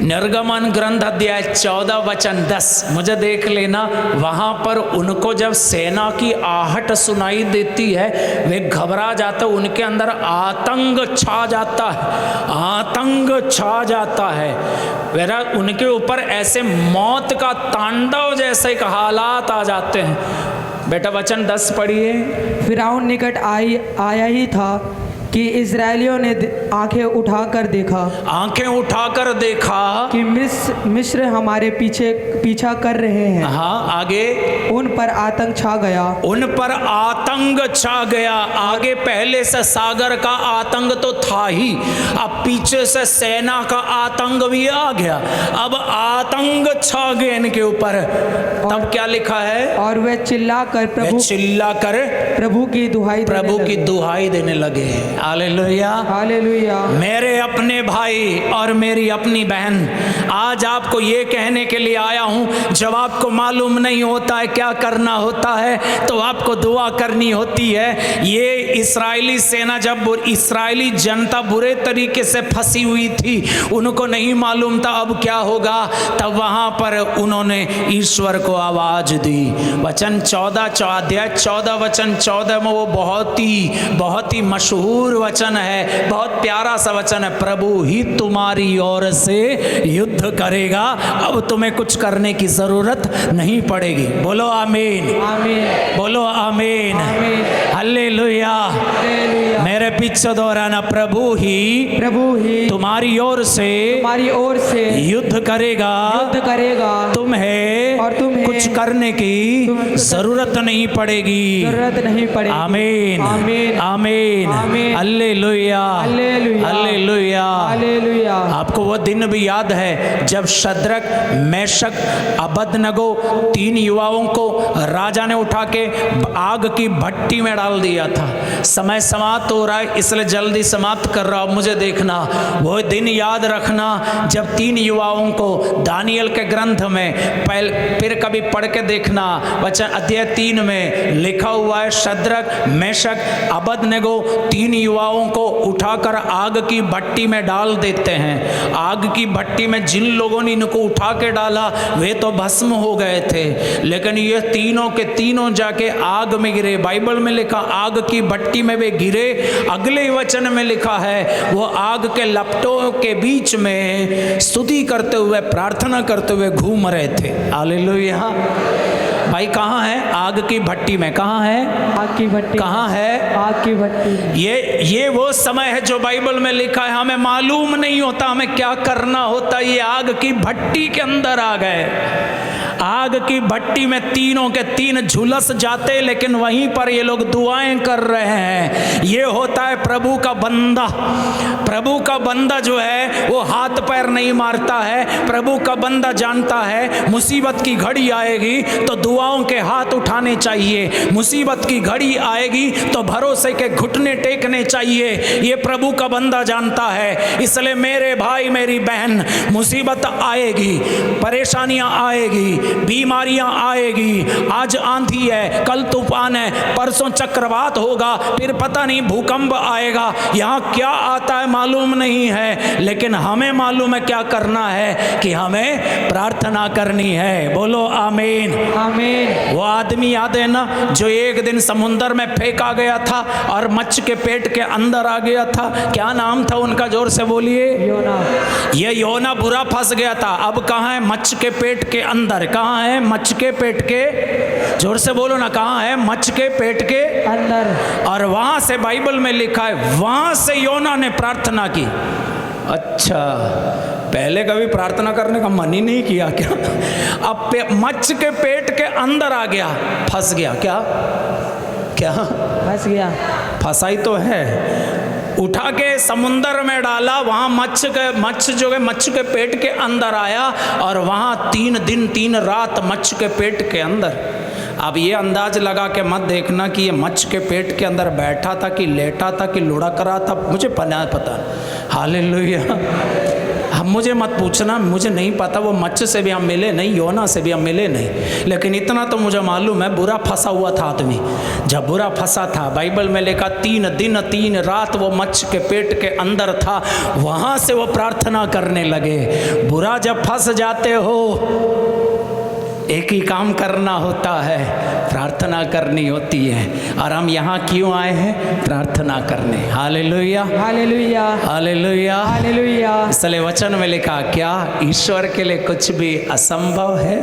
निर्गमन ग्रंथ अध्याय 14 वचन 10, मुझे देख लेना। वहां पर उनको जब सेना की आहट सुनाई देती है, वे घबरा जाते, उनके अंदर आतंक छा जाता है, आतंक छा जाता है। वेरा उनके ऊपर ऐसे मौत का तांडव जैसे हालात आ जाते हैं। बेटा वचन 10 पढ़िए। फिरौन निकट आया ही था कि इस्राएलियों ने आंखें उठाकर देखा, आंखें उठाकर देखा कि मिस्र हमारे पीछा कर रहे हैं। हाँ, आगे उन पर आतंक छा गया, उन पर आतंक छा गया। आगे पहले से सागर का आतंक तो था ही, अब पीछे से सेना का आतंक भी आ गया। अब आतंक छा गया इनके ऊपर। तब क्या लिखा है? और वे चिल्लाकर प्रभु की दुहाई देने लगे। Hallelujah, hallelujah. मेरे अपने भाई और मेरी अपनी बहन, आज आपको ये कहने के लिए आया हूं, जब आपको मालूम नहीं होता है क्या करना होता है, तो आपको दुआ करनी होती है। ये इस्राएली सेना, जब इस्राएली जनता बुरे तरीके से फंसी हुई थी, उनको नहीं मालूम था अब क्या होगा, तब वहां पर उन्होंने ईश्वर को आवाज दी। वचन 14 अध्याय 14 वचन 14 में वो बहुत ही मशहूर वचन है, बहुत प्यारा सा वचन है। प्रभु ही तुम्हारी ओर से युद्ध करेगा, अब तुम्हें कुछ करने की जरूरत नहीं पड़ेगी। बोलो आमीन, आमीन, बोलो आमीन, हालेलुया। मेरे पीछे दोहराना, प्रभु ही तुम्हारी ओर से युद्ध करेगा, तुम्हें कुछ करने की जरूरत नहीं पड़ेगी। आमीन, आमीन, आमीन, हालेलुया, हालेलुया, हालेलुया। आपको वो दिन भी याद है जब शद्रक, मेशक, अबेदनगो 3 युवाओं को राजा ने उठा के आग की भट्टी में डाल दिया था। समय समाप्त हो रहा रहा है इसलिए जल्दी समाप्त कर रहा हूं। मुझे देखना वो दिन याद रखना जब 3 युवाओं को दानियल के ग्रंथ में फिर कभी पढ़ के देखना, वचन अध्याय 3 में लिखा हुआ है शद्रक मेशक अबेदनगो 3 युवाओं को उठाकर आग की भट्टी में डाल देते हैं। आग की भट्टी में जिन लोगों ने इनको उठा के डाला वे तो भस्म हो गए थे, लेकिन ये तीनों के तीनों जाके आग में गिरे। बाइबल में लिखा आग की भट्टी में वे गिरे। अगले वचन में लिखा है वो आग के लपटों के बीच में स्तुति करते हुए प्रार्थना करते हुए घूम रहे थे। हालेलुया। भाई कहाँ है? आग की भट्टी में। कहाँ है? आग की भट्टी। कहाँ है? आग की भट्टी। ये वो समय है जो बाइबल में लिखा है हमें मालूम नहीं होता हमें क्या करना होता। ये आग की भट्टी के अंदर आ गए। आग की भट्टी में तीनों के तीन झुलस जाते, लेकिन वहीं पर ये लोग दुआएं कर रहे हैं। ये होता है प्रभु का बंदा। प्रभु का बंदा जो है वो हाथ पैर नहीं मारता है। प्रभु का बंदा जानता है मुसीबत की घड़ी आएगी तो दुआओं के हाथ उठाने चाहिए, मुसीबत की घड़ी आएगी तो भरोसे के घुटने टेकने चाहिए। ये प्रभु का बंदा जानता है। इसलिए मेरे भाई मेरी बहन, मुसीबत आएगी, परेशानियां आएगी, बीमारियां आएगी। आज आंधी है, कल तूफान है, परसों चक्रवात होगा, फिर पता नहीं भूकंप आएगा। यहाँ क्या आता है मालूम नहीं है, लेकिन हमें मालूम है क्या करना है कि हमें प्रार्थना करनी है। बोलो आमीन। आमीन। वो आदमी याद है ना जो एक दिन समुंदर में फेंका गया था और मच्छ के पेट के अंदर आ गया था? क्या नाम था उनका? जोर से बोलिए। योना। ये योना बुरा फंस गया था। अब कहाँ है? मच्छ के पेट के अंदर। कहाँ है? मच्छ के पेट के, जोर से बोलो ना, कहाँ है? मच्छ के पेट के अंदर। और वहां से बाइबल में लिखा है वहां से योना ने प्रार्थना की। अच्छा, पहले कभी प्रार्थना करने का मन ही नहीं किया क्या? अब मच्छ के पेट के अंदर आ गया, फंस गया। क्या क्या फंस गया? फंसा ही तो है। उठा के समुंदर में डाला, वहाँ मच्छ के पेट के अंदर आया और वहाँ 3 दिन 3 रात मच्छ के पेट के अंदर। अब ये अंदाज लगा के मत देखना कि ये मच्छ के पेट के अंदर बैठा था कि लेटा था कि लुढ़क रहा था, मुझे पता। हालेलुया। हम मुझे मत पूछना, मुझे नहीं पता। वो मच्छ से भी हम मिले नहीं, योना से भी हम मिले नहीं, लेकिन इतना तो मुझे मालूम है बुरा फंसा हुआ था आदमी। जब बुरा फंसा था, बाइबल में लिखा 3 दिन 3 रात वो मच्छ के पेट के अंदर था। वहाँ से वो प्रार्थना करने लगे। बुरा जब फंस जाते हो एक ही काम करना होता है, प्रार्थना करनी होती है। और हम यहाँ क्यों आए हैं? प्रार्थना करने। Hallelujah, hallelujah, hallelujah, hallelujah. इसलिए वचन में लिखा, क्या ईश्वर के लिए कुछ भी असंभव है?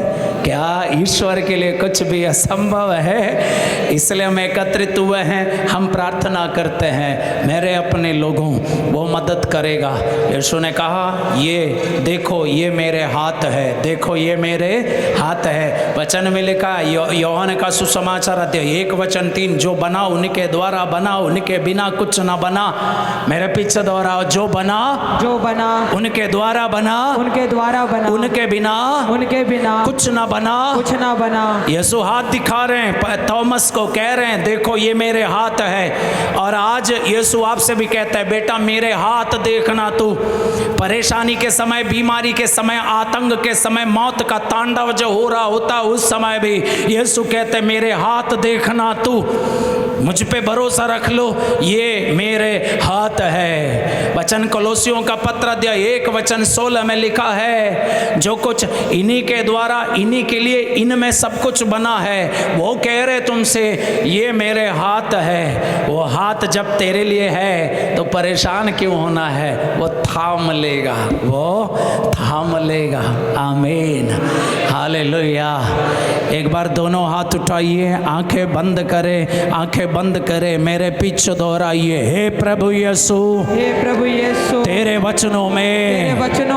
क्या ईश्वर के लिए कुछ भी असंभव है? इसलिए हम एकत्रित हुए हैं, हम प्रार्थना करते हैं मेरे अपने लोगों, वो मदद करेगा। यीशु ने कहा ये देखो ये मेरे हाथ है, देखो ये मेरे हाथ है। वचन में लिखा यूहन्ना का सुसमाचार अध्याय 1 वचन 3, जो बना उनके द्वारा बना, उनके बिना कुछ ना बना। मेरे पीछे दोहराओ, जो बना उनके द्वारा बना, उनके द्वारा बना, उनके बिना कुछ ना बना। यीशु हाथ दिखा रहे हैं, थॉमस को कह रहे हैं देखो ये मेरे हाथ है। और आज यीशु आपसे भी कहता है बेटा मेरे हाथ देखना तू। परेशानी के समय, बीमारी के समय, आतंक के समय, मौत का तांडव जो हो रहा होता उस समय भी यीशु कहते मेरे हाथ देखना तू, मुझ पे भरोसा रख लो, ये मेरे हाथ है। वचन कोलोसियों का पत्र अध्याय 1 वचन 16 में लिखा है जो कुछ इन्हीं के द्वारा, इन्हीं के लिए, इनमें सब कुछ बना है। वो कह रहे तुमसे ये मेरे हाथ है। वो हाथ जब तेरे लिए है तो परेशान क्यों होना है? वो थाम लेगा, वो थाम लेगा। आमीन, हालेलुया। एक बार दोनों हाथ उठाइए, आंखें बंद करें, आंखें बंद करे, मेरे पीछे दोहराइए, हे प्रभु यीशु, हे प्रभु यीशु, तेरे वचनों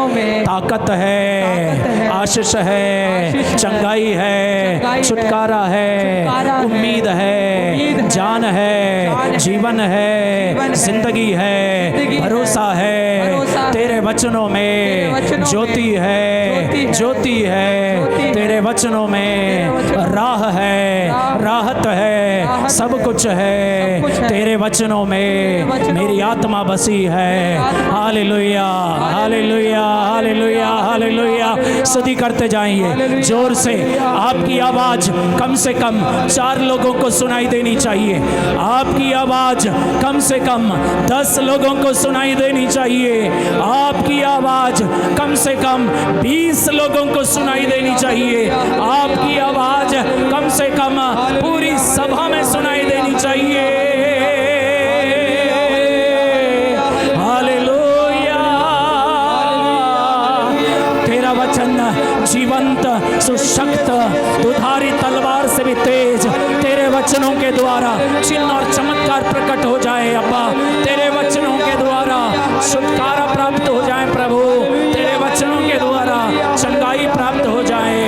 में ताकत है, आशीष है, चंगाई है, छुटकारा है, उम्मीद है, जान है, जीवन है, जिंदगी है, भरोसा है। तेरे तेरे वचनों में ज्योति है, ज्योति है, तेरे वचनों में राह है, राहत है, सब कुछ है, तेरे वचनों में मेरी आत्मा बसी है। Hallelujah, hallelujah, hallelujah, hallelujah. स्तुति करते जाइए जोर से। आपकी आवाज कम से कम 4 लोगों को सुनाई देनी चाहिए। आपकी आवाज कम से कम 10 लोगों को सुनाई देनी चाहिए। आपकी आवाज कम से कम 20 लोगों को सुनाई देनी चाहिए। आपकी आवाज कम से कम पूरी सभा में सुनाई देनी चाहिए। हालेलुया। तेरा वचन जीवंत, सुशक्त, दुधारी तलवार से भी तेज, तेरे वचनों के द्वारा चिन्ह और चमत्कार प्रकट हो जाए अब्बा। तेरे वचनों के द्वारा छुटकारा प्राप्त हो जाए प्रभु। तेरे वचनों के द्वारा चंगाई प्राप्त हो जाए।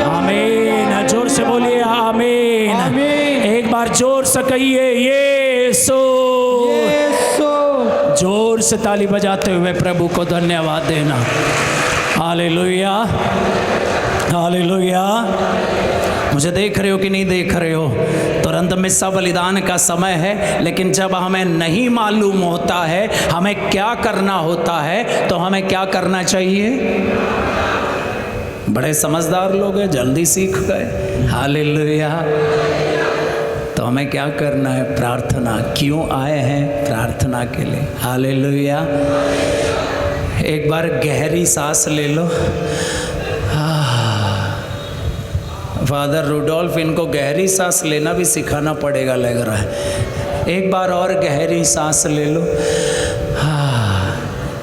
आमीन। जोर से बोलिए आमीन। एक बार जोर से कहिए यीशु। जोर से ताली बजाते हुए प्रभु को धन्यवाद देना। Hallelujah, hallelujah. मुझे देख रहे हो कि नहीं देख रहे हो? तुरंत में सब बलिदान का समय है, लेकिन जब हमें नहीं मालूम होता है हमें क्या करना होता है तो हमें क्या करना चाहिए? बड़े समझदार लोग हैं, जल्दी सीख गए। हालेलुया। तो हमें क्या करना है? प्रार्थना। क्यों आए हैं? प्रार्थना के लिए। हालेलुया। एक बार गहरी सांस ले लो। फादर रुडोल्फ इनको गहरी सांस लेना भी सिखाना पड़ेगा लग रहा है। एक बार और गहरी सांस ले लो।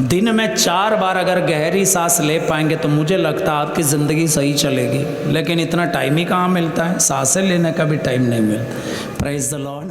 दिन में 4 बार अगर गहरी सांस ले पाएंगे तो मुझे लगता है आपकी ज़िंदगी सही चलेगी। लेकिन इतना टाइम ही कहाँ मिलता है, सांसें लेने का भी टाइम नहीं मिलता। Praise the Lord.